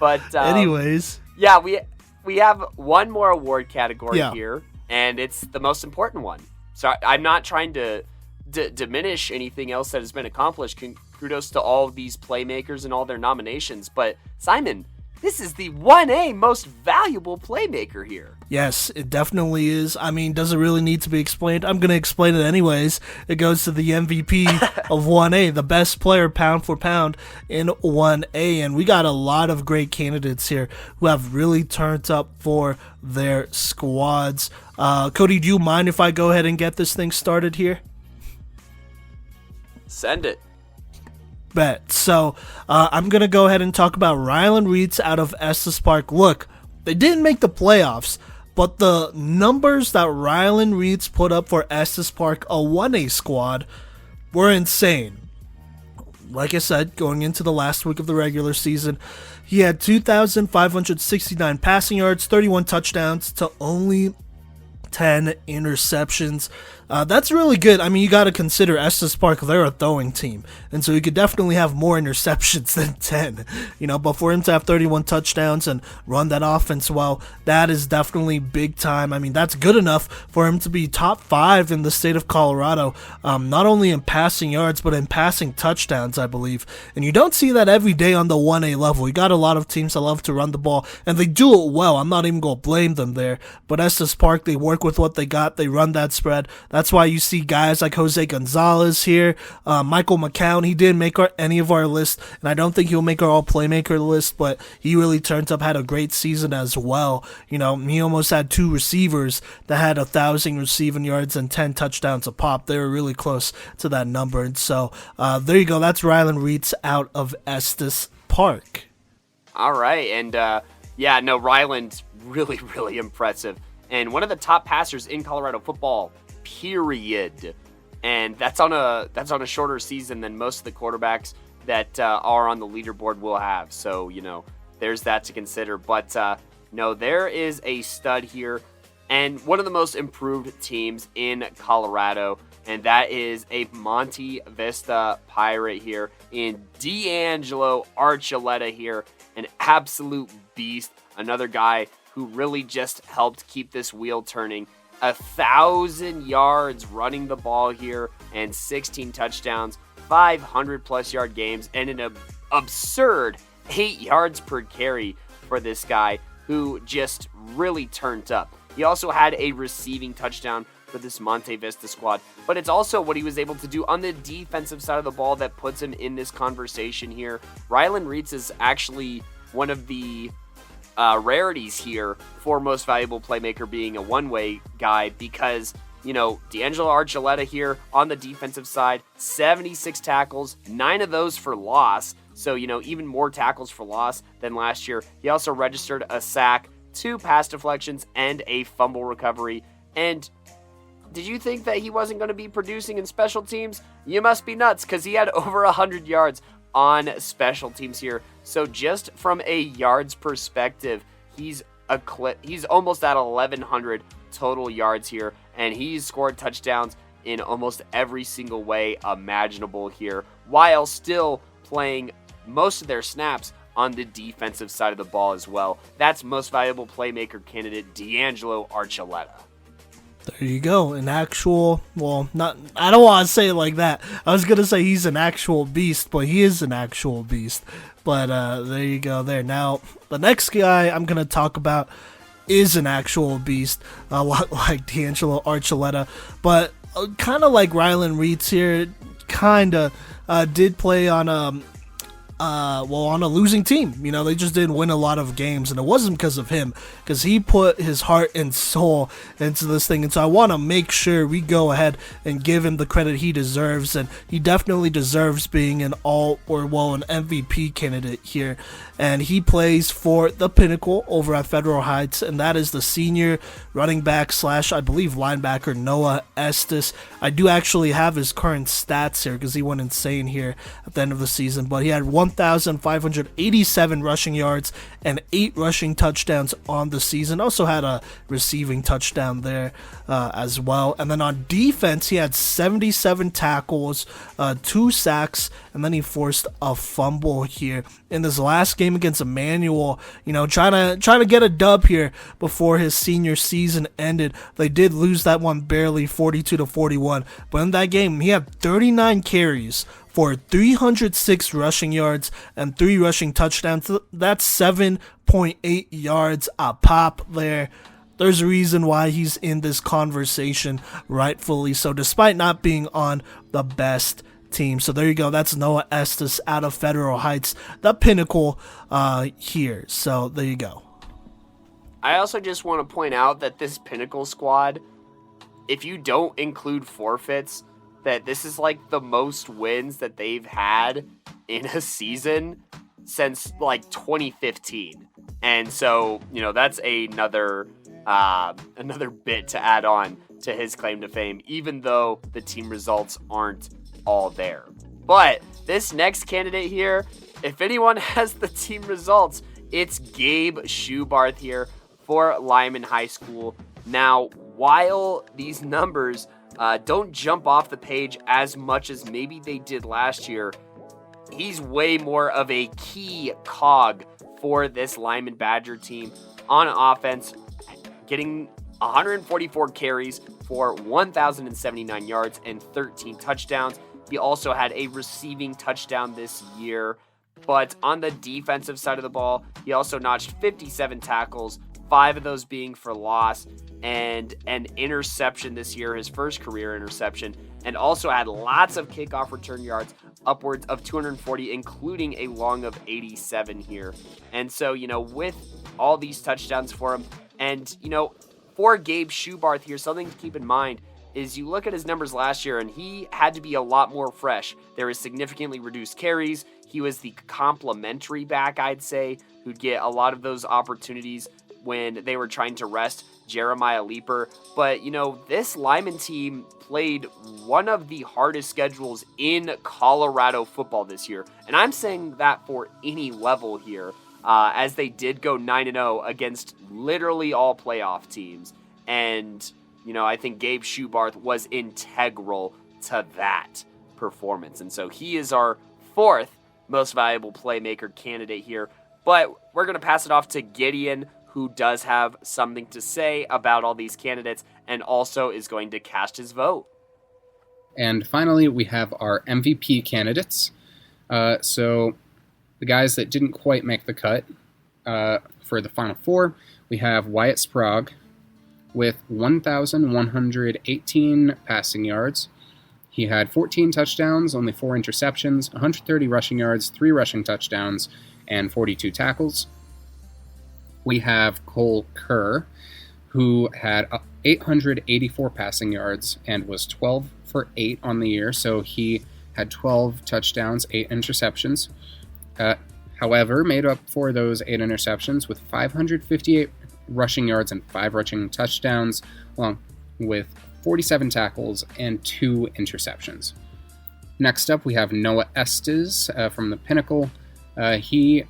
Speaker 1: but
Speaker 2: anyways,
Speaker 1: yeah, we have one more award category here, and it's the most important one. So I'm not trying to diminish anything else that has been accomplished. Kudos to all of these playmakers and all their nominations, but Simon, this is the 1A Most Valuable Playmaker here.
Speaker 2: Yes, it definitely is. I mean, does it really need to be explained? I'm going to explain it anyways. It goes to the MVP of 1A, the best player pound for pound in 1A. And we got a lot of great candidates here who have really turned up for their squads. Kodey, do you mind if I go ahead and get this thing started here?
Speaker 1: Send it.
Speaker 2: Bet. So I'm going to go ahead and talk about Rylan Reeds out of Estes Park. Look, they didn't make the playoffs, but the numbers that Rylan Reeds put up for Estes Park, a 1A squad, were insane. Like I said, going into the last week of the regular season, he had 2,569 passing yards, 31 touchdowns to only 10 interceptions. That's really good. I mean, you got to consider Estes Park, they're a throwing team, and so you could definitely have more interceptions than 10, but for him to have 31 touchdowns and run that offense well, that is definitely big time. I mean, that's good enough for him to be top 5 in the state of Colorado, not only in passing yards, but in passing touchdowns, I believe, and you don't see that every day on the 1A level. You got a lot of teams that love to run the ball, and they do it well. I'm not even going to blame them there, but Estes Park, they work with what they got, they run that spread. That's why you see guys like Jose Gonzalez here, Michael McCown. He didn't make any of our list, and I don't think he'll make our All Playmaker list, but he really turned up, had a great season as well. He almost had 2 receivers that had 1,000 receiving yards and 10 touchdowns a pop. They were really close to that number, and so there you go. That's Rylan Reeds out of Estes Park.
Speaker 1: All right, and Ryland's really, really impressive, and one of the top passers in Colorado football, period. And that's on a shorter season than most of the quarterbacks. that are on the leaderboard will have. So, there's that to consider. But no, there is a stud here and one of the most improved teams in Colorado, and that is a Monte Vista Pirate here in D'Angelo Archuleta here, an absolute beast, another guy who really just helped keep this wheel turning. 1,000 yards running the ball here and 16 touchdowns, 500-plus yard games, and an absurd 8 yards per carry for this guy who just really turned up. He also had a receiving touchdown for this Monte Vista squad, but it's also what he was able to do on the defensive side of the ball that puts him in this conversation here. Rylan Reitz is actually one of the rarities here for Most Valuable Playmaker being a one-way guy because, D'Angelo Archuleta here on the defensive side, 76 tackles, 9 of those for loss. So, even more tackles for loss than last year. He also registered a sack, 2 pass deflections, and a fumble recovery. And did you think that he wasn't going to be producing in special teams? You must be nuts, because he had over 100 yards on special teams here. So just from a yards perspective, he's almost at 1,100 total yards here, and he's scored touchdowns in almost every single way imaginable here, while still playing most of their snaps on the defensive side of the ball as well. That's Most Valuable Playmaker candidate D'Angelo Archuleta.
Speaker 2: There you go. I don't want to say it like that. I was going to say he's an actual beast, but he is an actual beast. But there you go there. Now, the next guy I'm going to talk about is an actual beast, a lot like D'Angelo Archuleta, but kind of like Rylan Reitz here, kind of did play on on a losing team. They just didn't win a lot of games, and it wasn't because of him, because he put his heart and soul into this thing. And so I want to make sure we go ahead and give him the credit he deserves, and he definitely deserves being an MVP candidate here. And he plays for the Pinnacle over at Federal Heights, and that is the senior running back / I believe linebacker Noah Estes. I do actually have his current stats here because he went insane here at the end of the season, but he had 1,587 rushing yards and 8 rushing touchdowns on the season. Also had a receiving touchdown there as well. And then on defense, he had 77 tackles, 2 sacks, and then he forced a fumble here in this last game against Emmanuel. Trying to get a dub here before his senior season ended. They did lose that one barely, 42-41. But in that game, he had 39 carries for 306 rushing yards and 3 rushing touchdowns. That's 7.8 yards a pop there. There's a reason why he's in this conversation, rightfully so, despite not being on the best team. So there you go. That's Noah Estes out of Federal Heights, the Pinnacle here. So there you go.
Speaker 1: I also just want to point out that this Pinnacle squad, if you don't include forfeits, that this is like the most wins that they've had in a season since 2015. And so, that's another bit to add on to his claim to fame, even though the team results aren't all there. But this next candidate here, if anyone has the team results, it's Gabe Schubarth here for Lyman High School. Now, while these numbers don't jump off the page as much as maybe they did last year, he's way more of a key cog for this Lyman Badger team on offense, getting 144 carries for 1,079 yards and 13 touchdowns. He also had a receiving touchdown this year. But on the defensive side of the ball, he also notched 57 tackles, 5 of those being for loss, and an interception this year, his first career interception, and also had lots of kickoff return yards, upwards of 240, including a long of 87 here. And so, with all these touchdowns for him, and, for Gabe Schubarth here, something to keep in mind is you look at his numbers last year, and he had to be a lot more fresh. There was significantly reduced carries. He was the complimentary back, I'd say, who'd get a lot of those opportunities when they were trying to rest Jeremiah Leaper. But, this Lyman team played one of the hardest schedules in Colorado football this year. And I'm saying that for any level here, as they did go 9-0 against literally all playoff teams. And, I think Gabe Schubarth was integral to that performance. And so he is our fourth most valuable playmaker candidate here. But we're going to pass it off to Gideon, who does have something to say about all these candidates and also is going to cast his vote.
Speaker 3: And finally, we have our MVP candidates. So the guys that didn't quite make the cut for the Final Four, we have Wyatt Sprague with 1,118 passing yards. He had 14 touchdowns, only 4 interceptions, 130 rushing yards, 3 rushing touchdowns, and 42 tackles. We have Cole Kerr, who had 884 passing yards and was 12 for 8 on the year, so he had 12 touchdowns, 8 interceptions. However, made up for those 8 interceptions with 558 rushing yards and 5 rushing touchdowns, along with 47 tackles and 2 interceptions. Next up, we have Noah Estes from the Pinnacle. He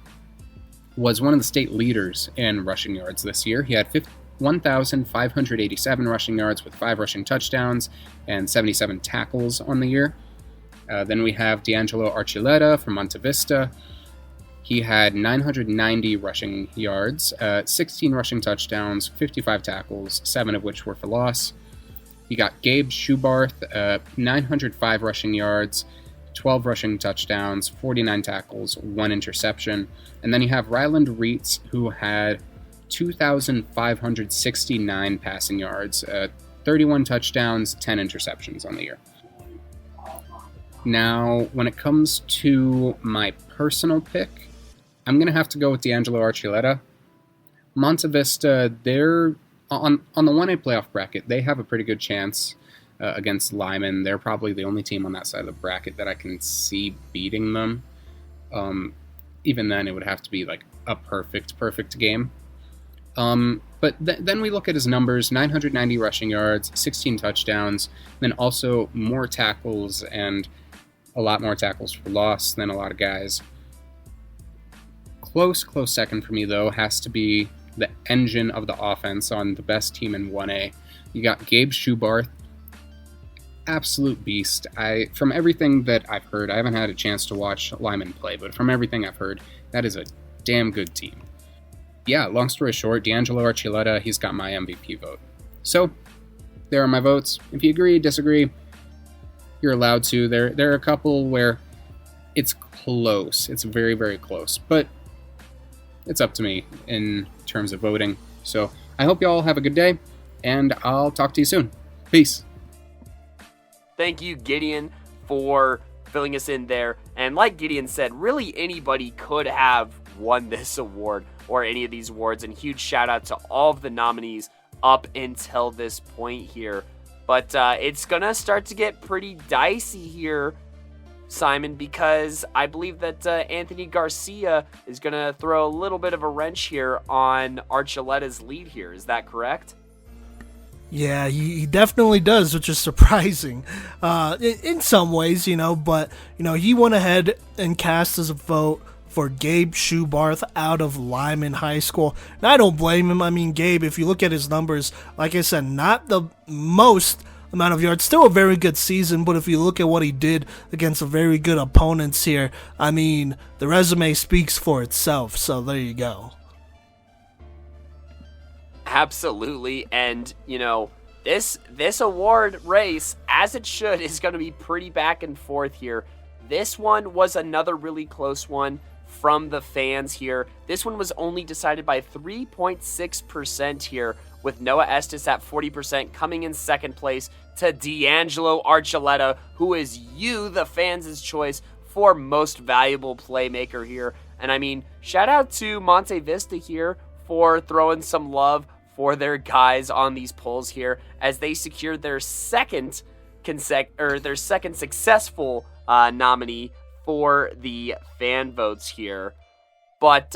Speaker 3: was one of the state leaders in rushing yards this year. He had 1,587 rushing yards with 5 rushing touchdowns and 77 tackles on the year. Then we have D'Angelo Archuleta from Monte Vista. He had 990 rushing yards, 16 rushing touchdowns, 55 tackles, 7 of which were for loss. You got Gabe Schubarth, 905 rushing yards, 12 rushing touchdowns, 49 tackles, 1 interception. And then you have Ryland Reitz, who had 2,569 passing yards, 31 touchdowns, 10 interceptions on the year. Now, when it comes to my personal pick, I'm going to have to go with D'Angelo Archuleta. Monte Vista, they're on the 1A playoff bracket, they have a pretty good chance against Lyman. They're probably the only team on that side of the bracket that I can see beating them. Even then, it would have to be like a perfect game. But then we look at his numbers, 990 rushing yards, 16 touchdowns, then also more tackles and a lot more tackles for loss than a lot of guys. Close second for me, though, has to be the engine of the offense on the best team in 1A. You got Gabe Schubarth, absolute beast. From everything that I've heard, I haven't had a chance to watch Lyman play, but from everything I've heard, that is a damn good team. Yeah, long story short, D'Angelo Archuleta, he's got my MVP vote. So, there are my votes. If you agree, disagree, you're allowed to. There are a couple where it's close. It's very, very close. But it's up to me in terms of voting. So, I hope you all have a good day, and I'll talk to you soon. Peace.
Speaker 1: Thank you, Gideon, for filling us in there. And like Gideon said, really anybody could have won this award or any of these awards. And huge shout out to all of the nominees up until this point here. But it's going to start to get pretty dicey here, Simon, because I believe that Anthony Garcia is going to throw a little bit of a wrench here on Archuleta's lead here. Is that correct?
Speaker 2: Yeah, he definitely does, which is surprising in some ways, but, he went ahead and cast his vote for Gabe Schubarth out of Lyman High School. And I don't blame him. I mean, Gabe, if you look at his numbers, like I said, not the most amount of yards, still a very good season, but if you look at what he did against a very good opponents here, I mean, the resume speaks for itself, so there you go.
Speaker 1: Absolutely, and this award race, as it should, is going to be pretty back and forth here. This one was another really close one from the fans here. This one was only decided by 3.6% here, with Noah Estes at 40% coming in second place to D'Angelo Archuleta, who is the fans' choice for most valuable playmaker here. And I mean, shout out to Monte Vista here for throwing some love for their guys on these polls here, as they secured their second successful nominee for the fan votes here. But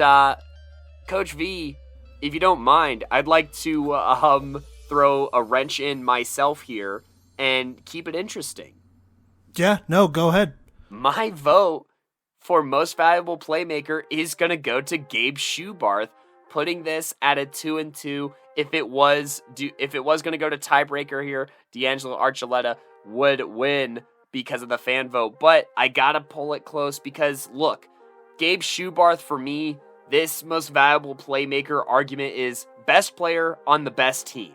Speaker 1: Coach V, if you don't mind, I'd like to throw a wrench in myself here and keep it interesting.
Speaker 2: Yeah, no, go ahead.
Speaker 1: My vote for most valuable playmaker is going to go to Gabe Schubarth, putting this at a 2-2. If it was going to go to tiebreaker here, D'Angelo Archuleta would win because of the fan vote. But I got to pull it close because, look, Gabe Schubarth, for me, this most valuable playmaker argument is best player on the best team.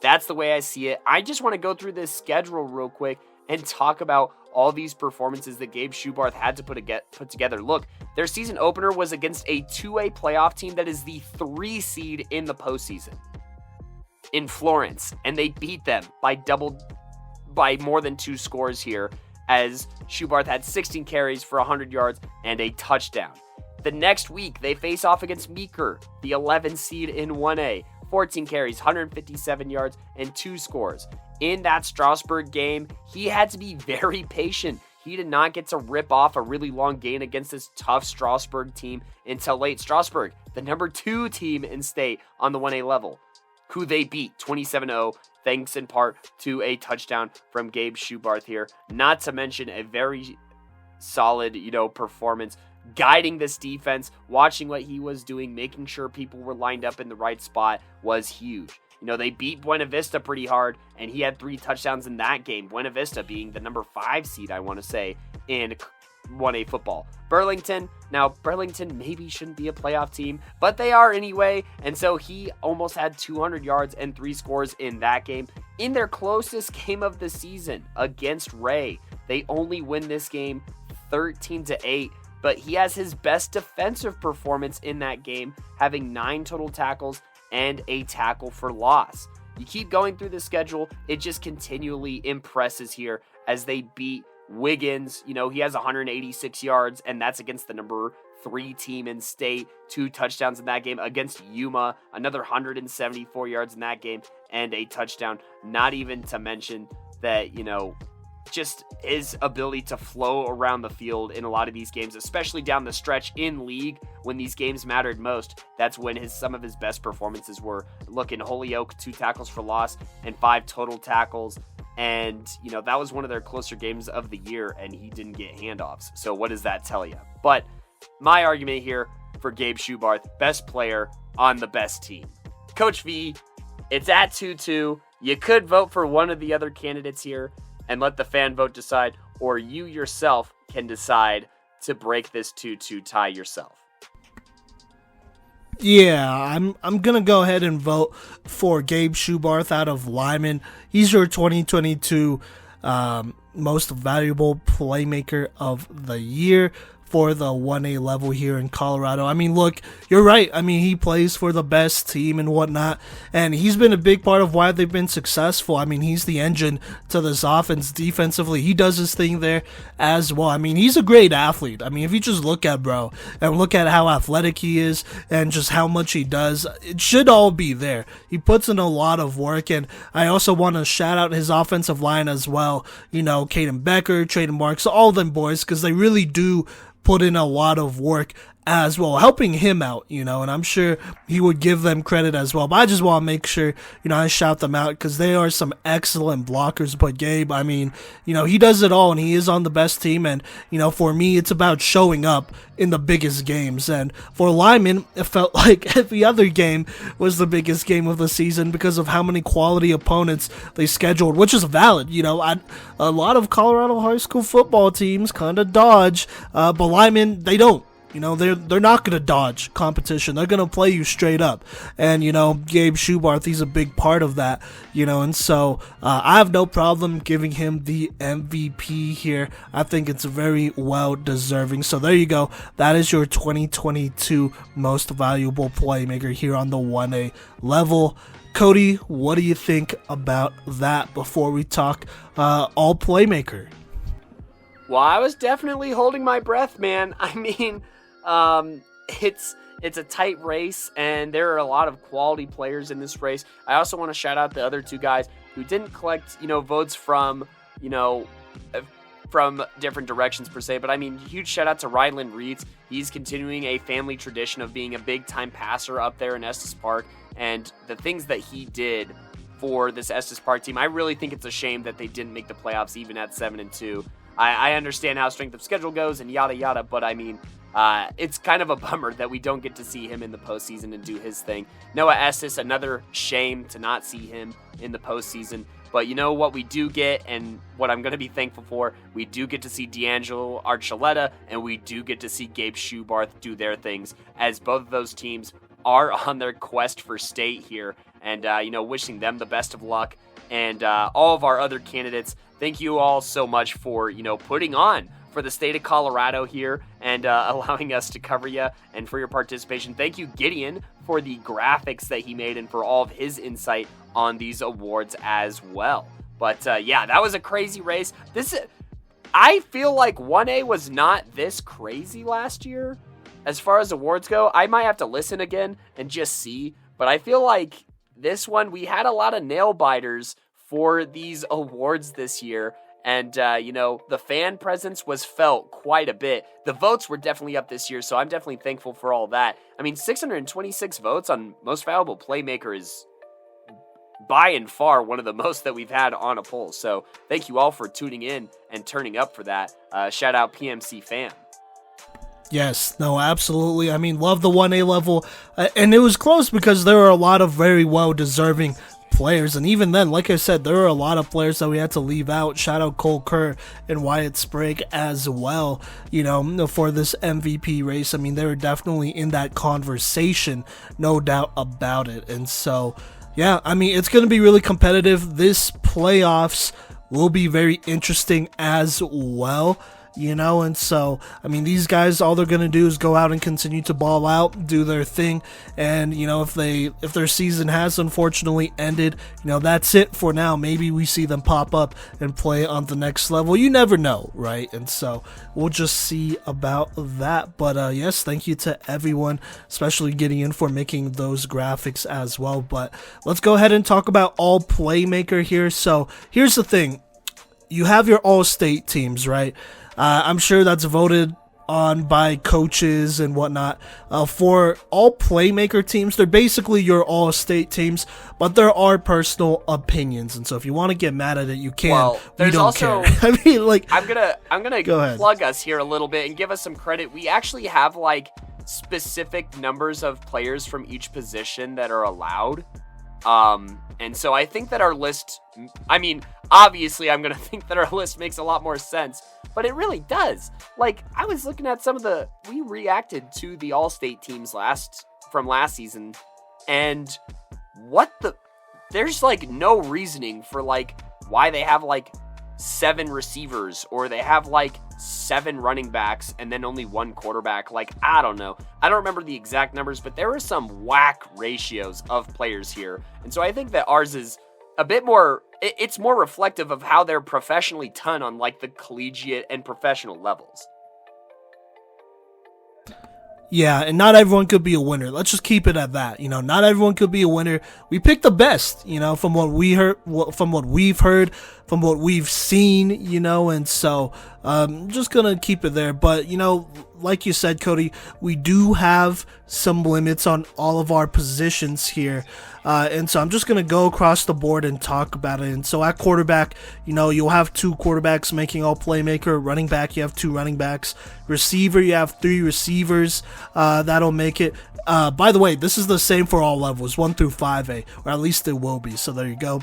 Speaker 1: That's the way I see it. I just want to go through this schedule real quick and talk about all these performances that Gabe Schubarth had to put together. Look, their season opener was against a 2A playoff team that is the 3 seed in the postseason in Florence, and they beat them by more than 2 scores here, as Schubarth had 16 carries for 100 yards and a touchdown. The next week, they face off against Meeker, the 11 seed in 1A, 14 carries, 157 yards, and 2 scores. In that Strasburg game, he had to be very patient. He did not get to rip off a really long gain against this tough Strasburg team until late. Strasburg, the number 2 team in state on the 1A level, who they beat 27-0, thanks in part to a touchdown from Gabe Schubarth here. Not to mention a very solid, performance, guiding this defense, watching what he was doing, making sure people were lined up in the right spot was huge. They beat Buena Vista pretty hard, and he had 3 touchdowns in that game. Buena Vista being the number 5 seed, I want to say, in 1A football. Burlington maybe shouldn't be a playoff team, but they are anyway, and so he almost had 200 yards and 3 scores in that game. In their closest game of the season against Ray, they only win this game 13-8, but he has his best defensive performance in that game, having 9 total tackles and a tackle for loss. You keep going through the schedule, it just continually impresses here as they beat Wiggins. He has 186 yards, and that's against the number 3 team in state. 2 touchdowns in that game. Against Yuma, another 174 yards in that game, and a touchdown. Not even to mention that, just his ability to flow around the field in a lot of these games, especially down the stretch in league when these games mattered most. That's when some of his best performances were. Look, in Holyoke, 2 tackles for loss and 5 total tackles. And, that was one of their closer games of the year, and he didn't get handoffs. So what does that tell you? But my argument here for Gabe Schubarth, best player on the best team. Coach V, it's at 2-2. You could vote for one of the other candidates here and let the fan vote decide, or you yourself can decide to break this 2-2 tie yourself.
Speaker 2: Yeah, I'm gonna go ahead and vote for Gabe Schubarth out of Lyman. He's your 2022 most valuable playmaker of the year for the 1A level here in Colorado. I mean, look, you're right. I mean, he plays for the best team and whatnot, and he's been a big part of why they've been successful. I mean, he's the engine to this offense defensively. He does his thing there as well. I mean, he's a great athlete. I mean, if you just look at bro and look at how athletic he is and just how much he does, it should all be there. He puts in a lot of work, and I also want to shout out his offensive line as well. Caden Becker, Traden Marks, all them boys, because they really do put in a lot of work as well, helping him out, and I'm sure he would give them credit as well. But I just want to make sure, I shout them out because they are some excellent blockers. But Gabe, I mean, he does it all, and he is on the best team. And, for me, it's about showing up in the biggest games. And for Lyman, it felt like every other game was the biggest game of the season because of how many quality opponents they scheduled, which is valid. A lot of Colorado high school football teams kind of dodge, but Lyman, they don't. They're not going to dodge competition. They're going to play you straight up. And, Gabe Schubarth, he's a big part of that, and so I have no problem giving him the MVP here. I think it's very well deserving. So there you go. That is your 2022 most valuable playmaker here on the 1A level. Kodey, what do you think about that before we talk All Playmaker?
Speaker 1: Well, I was definitely holding my breath, man. I mean, it's a tight race, and there are a lot of quality players in this race. I also want to shout out the other 2 guys who didn't collect, votes from from different directions per se, but I mean, huge shout out to Ryland Reeds. He's continuing a family tradition of being a big-time passer up there in Estes Park, and the things that he did for this Estes Park team, I really think it's a shame that they didn't make the playoffs even at 7-2. I understand how strength of schedule goes and yada yada, but I mean, it's kind of a bummer that we don't get to see him in the postseason and do his thing. Noah Estes, another shame to not see him in the postseason. But you know what we do get, and what I'm going to be thankful for, we do get to see D'Angelo Archuleta, and we do get to see Gabe Schubarth do their things, as both of those teams are on their quest for state here. And, wishing them the best of luck. And all of our other candidates, thank you all so much for, putting on for the state of Colorado here and allowing us to cover you and for your participation. Thank you, Gideon, for the graphics that he made and for all of his insight on these awards as well. But that was a crazy race. I feel like 1A was not this crazy last year as far as awards go. I might have to listen again and just see, but I feel like this one, we had a lot of nail biters for these awards this year. And, the fan presence was felt quite a bit. The votes were definitely up this year, so I'm definitely thankful for all that. I mean, 626 votes on Most Valuable Playmaker is by and far one of the most that we've had on a poll. So thank you all for tuning in and turning up for that. Shout out PMC fam.
Speaker 2: Yes, no, absolutely. I mean, love the 1A level. And it was close because there were a lot of very well-deserving players, and even then, like I said, there are a lot of players that we had to leave out. Shout out Cole Kerr and Wyatt Sprague as well, for this MVP race. I mean, they were definitely in that conversation, no doubt about it. And so, yeah, I mean, it's going to be really competitive. This playoffs will be very interesting as well. And so, I mean, these guys, all they're going to do is go out and continue to ball out, do their thing, and, if their season has unfortunately ended, that's it for now. Maybe we see them pop up and play on the next level. You never know, right? And so, we'll just see about that. But, yes, thank you to everyone, especially Gideon, for making those graphics as well. But let's go ahead and talk about All Playmaker here. So, here's the thing. You have your all-state teams, right? I'm sure that's voted on by coaches and whatnot. For all Playmaker teams, they're basically your all-state teams, but there are personal opinions, and so if you want to get mad at it, you can.
Speaker 1: Well, there's also,
Speaker 2: care. I mean, like,
Speaker 1: I'm gonna plug us here a little bit and give us some credit. We actually have specific numbers of players from each position that are allowed. And so I think that our list, obviously I'm going to think that our list makes a lot more sense, but it really does. I was looking at we reacted to the all-state teams from last season, and there's no reasoning for why they have 7 receivers, or they have 7 running backs and then only 1 quarterback. I don't know. I don't remember the exact numbers, but there were some whack ratios of players here. And so I think that ours is a bit more, it's more reflective of how they're professionally done on the collegiate and professional levels.
Speaker 2: Yeah, and not everyone could be a winner. Let's just keep it at that. Not everyone could be a winner. We picked the best, from what we've heard, from what we've seen, and so just gonna keep it there. But like you said, Kodey, we do have some limits on all of our positions here, and so I'm just gonna go across the board and talk about it. And so at quarterback, you'll have 2 quarterbacks making All Playmaker. Running back, you have 2 running backs. Receiver, you have 3 receivers that'll make it. By the way, this is the same for all levels, 1 through 5A, or at least it will be. So there you go.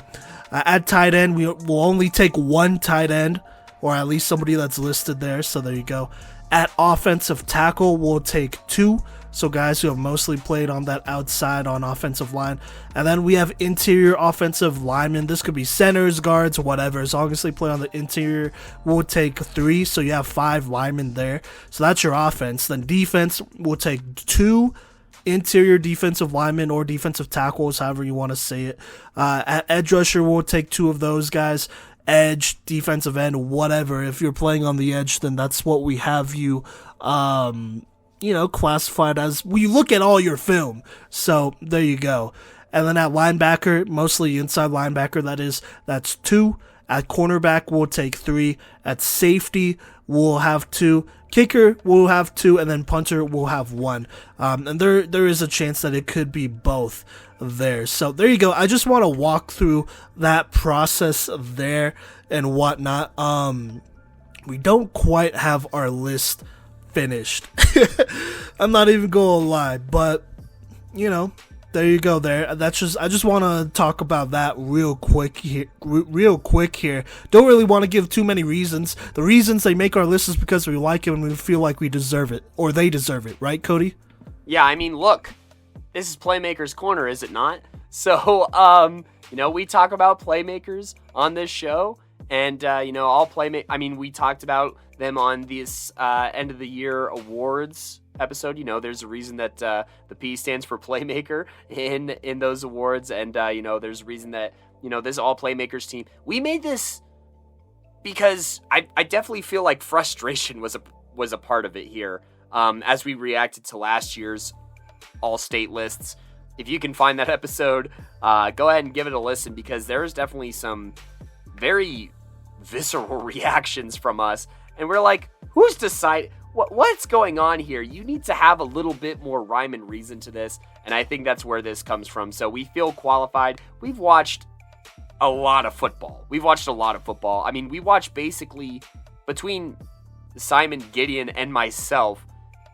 Speaker 2: At tight end, we will only take 1 tight end, or at least somebody that's listed there. So there you go. At offensive tackle, we'll take 2. So guys who have mostly played on that outside on offensive line. And then we have interior offensive linemen. This could be centers, guards, whatever. As long as they play on the interior, we'll take 3. So you have 5 linemen there. So that's your offense. Then defense, we'll take 2 interior defensive linemen or defensive tackles, however you want to say it. At edge rusher, we'll take 2 of those guys. Edge, defensive end, whatever. If you're playing on the edge, then that's what we have you classified as. We look at all your film. So there you go. And then at linebacker, mostly inside linebacker, that's 2. At cornerback, we'll take 3. At safety, we'll have 2. Kicker, we'll have 2, and then punter, we'll have 1. And there is a chance that it could be both there. So there you go. I just want to walk through that process there and whatnot. We don't quite have our list finished. I'm not even going to lie, but there you go. There. I just want to talk about that real quick here. Don't really want to give too many reasons. The reasons they make our list is because we like it and we feel like we deserve it, or they deserve it, right, Kodey?
Speaker 1: Yeah, I mean, look, this is Playmakers Corner, is it not? So, we talk about playmakers on this show, and all we talked about them on this end of the year awards episode. There's a reason that the P stands for Playmaker in those awards, and there's a reason that this All Playmakers team, we made this because I definitely feel like frustration was a part of it here, as we reacted to last year's all state lists. If you can find that episode, go ahead and give it a listen, because there's definitely some very visceral reactions from us, and we're like, who's decided what's going on here? You need to have a little bit more rhyme and reason to this, and I think that's where this comes from. So we feel qualified. We've watched a lot of football. I mean, we watched basically, between Simon, Gideon, and myself,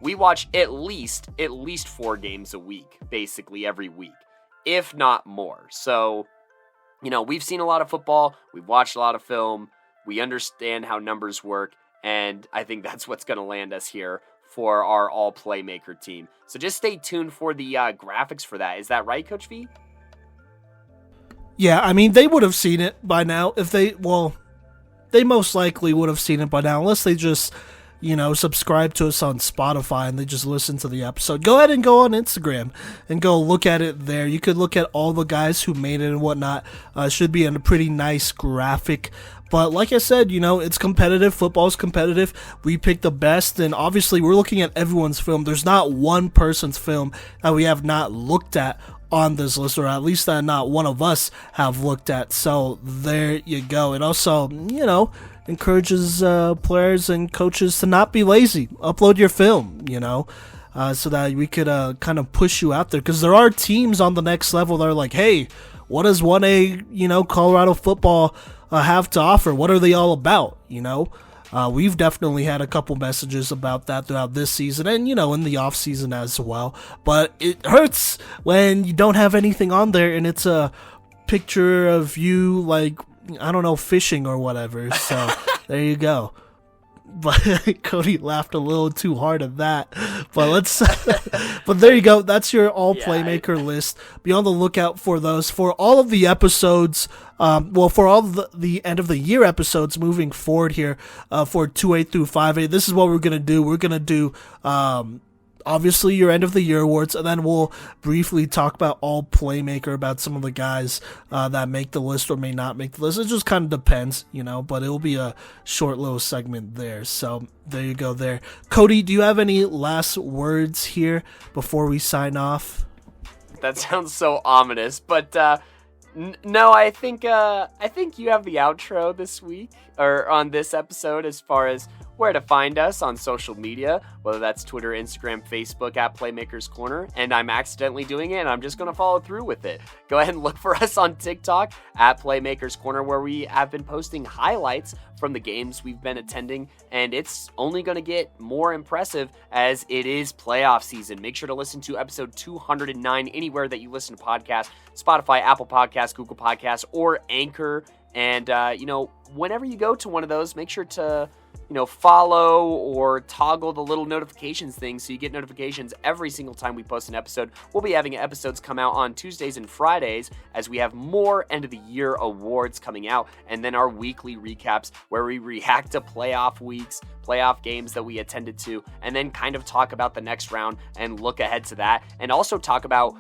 Speaker 1: we watch at least 4 games a week, basically every week, if not more. So, we've seen a lot of football. We've watched a lot of film. We understand how numbers work. And I think that's what's going to land us here for our All Playmaker team. So just stay tuned for the graphics for that. Is that right, Coach V?
Speaker 2: Yeah, I mean, they would have seen it by now. They most likely would have seen it by now, unless they just, subscribe to us on Spotify and they just listen to the episode. Go ahead and go on Instagram and go look at it there. You could look at all the guys who made it and whatnot. Should be a pretty nice graphic. But like I said, it's competitive. Football's competitive. We pick the best, and obviously we're looking at everyone's film. There's not one person's film that we have not looked at on this list, or at least that not one of us have looked at. So there you go. It also, encourages players and coaches to not be lazy. Upload your film, so that we could kind of push you out there. Because there are teams on the next level that are like, hey, what does 1A, Colorado football have to offer? What are they all about? We've definitely had a couple messages about that throughout this season and, in the off season as well. But it hurts when you don't have anything on there and it's a picture of you, like, I don't know, fishing or whatever. So there you go. But Kodey laughed a little too hard at that. But but there you go. That's your All Playmaker list. Be on the lookout for those. For all of the episodes, for all of the end of the year episodes moving forward here, for 2A through 5A, this is what we're gonna do. We're gonna do obviously your end of the year awards, and then we'll briefly talk about All Playmaker, about some of the guys that make the list or may not make the list. It just kind of depends, but it'll be a short little segment there. So there you go there. Kodey, do you have any last words here before we sign off?
Speaker 1: That sounds so ominous, but no, I think you have the outro this week, or on this episode, as far as where to find us on social media, whether that's Twitter, Instagram, Facebook, at Playmakers Corner, and I'm accidentally doing it, and I'm just going to follow through with it. Go ahead and look for us on TikTok, at Playmakers Corner, where we have been posting highlights from the games we've been attending, and it's only going to get more impressive as it is playoff season. Make sure to listen to episode 209 anywhere that you listen to podcasts, Spotify, Apple Podcasts, Google Podcasts, or Anchor, and, whenever you go to one of those, make sure to follow or toggle the little notifications thing so you get notifications every single time we post an episode. We'll be having episodes come out on Tuesdays and Fridays as we have more end of the year awards coming out, and then our weekly recaps where we react to playoff weeks, playoff games that we attended to, and then kind of talk about the next round and look ahead to that, and also talk about,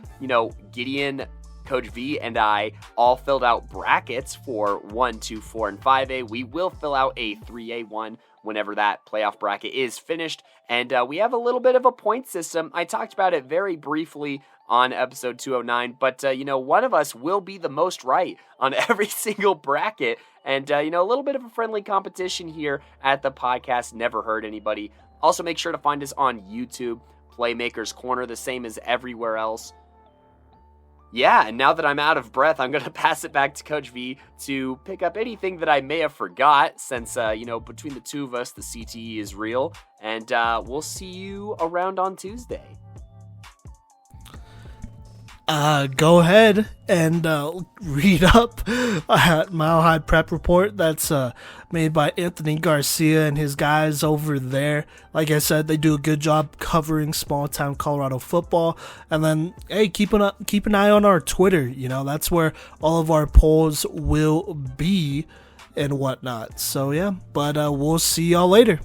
Speaker 1: Gideon, Coach V, and I all filled out brackets for 1, 2, 4, and 5A. We will fill out a 3A one whenever that playoff bracket is finished. And we have a little bit of a point system. I talked about it very briefly on episode 209. But, one of us will be the most right on every single bracket. And, a little bit of a friendly competition here at the podcast. Never hurt anybody. Also, make sure to find us on YouTube, Playmakers Corner, the same as everywhere else. Yeah, and now that I'm out of breath, I'm going to pass it back to Coach V to pick up anything that I may have forgot since, between the two of us, the CTE is real. And we'll see you around on Tuesday.
Speaker 2: Go ahead and read up at Mile High Prep Report. That's made by Anthony Garcia and his guys over there. Like I said, they do a good job covering small town Colorado football. And then, hey, keep an eye on our Twitter. That's where all of our polls will be and whatnot. So yeah, but we'll see y'all later.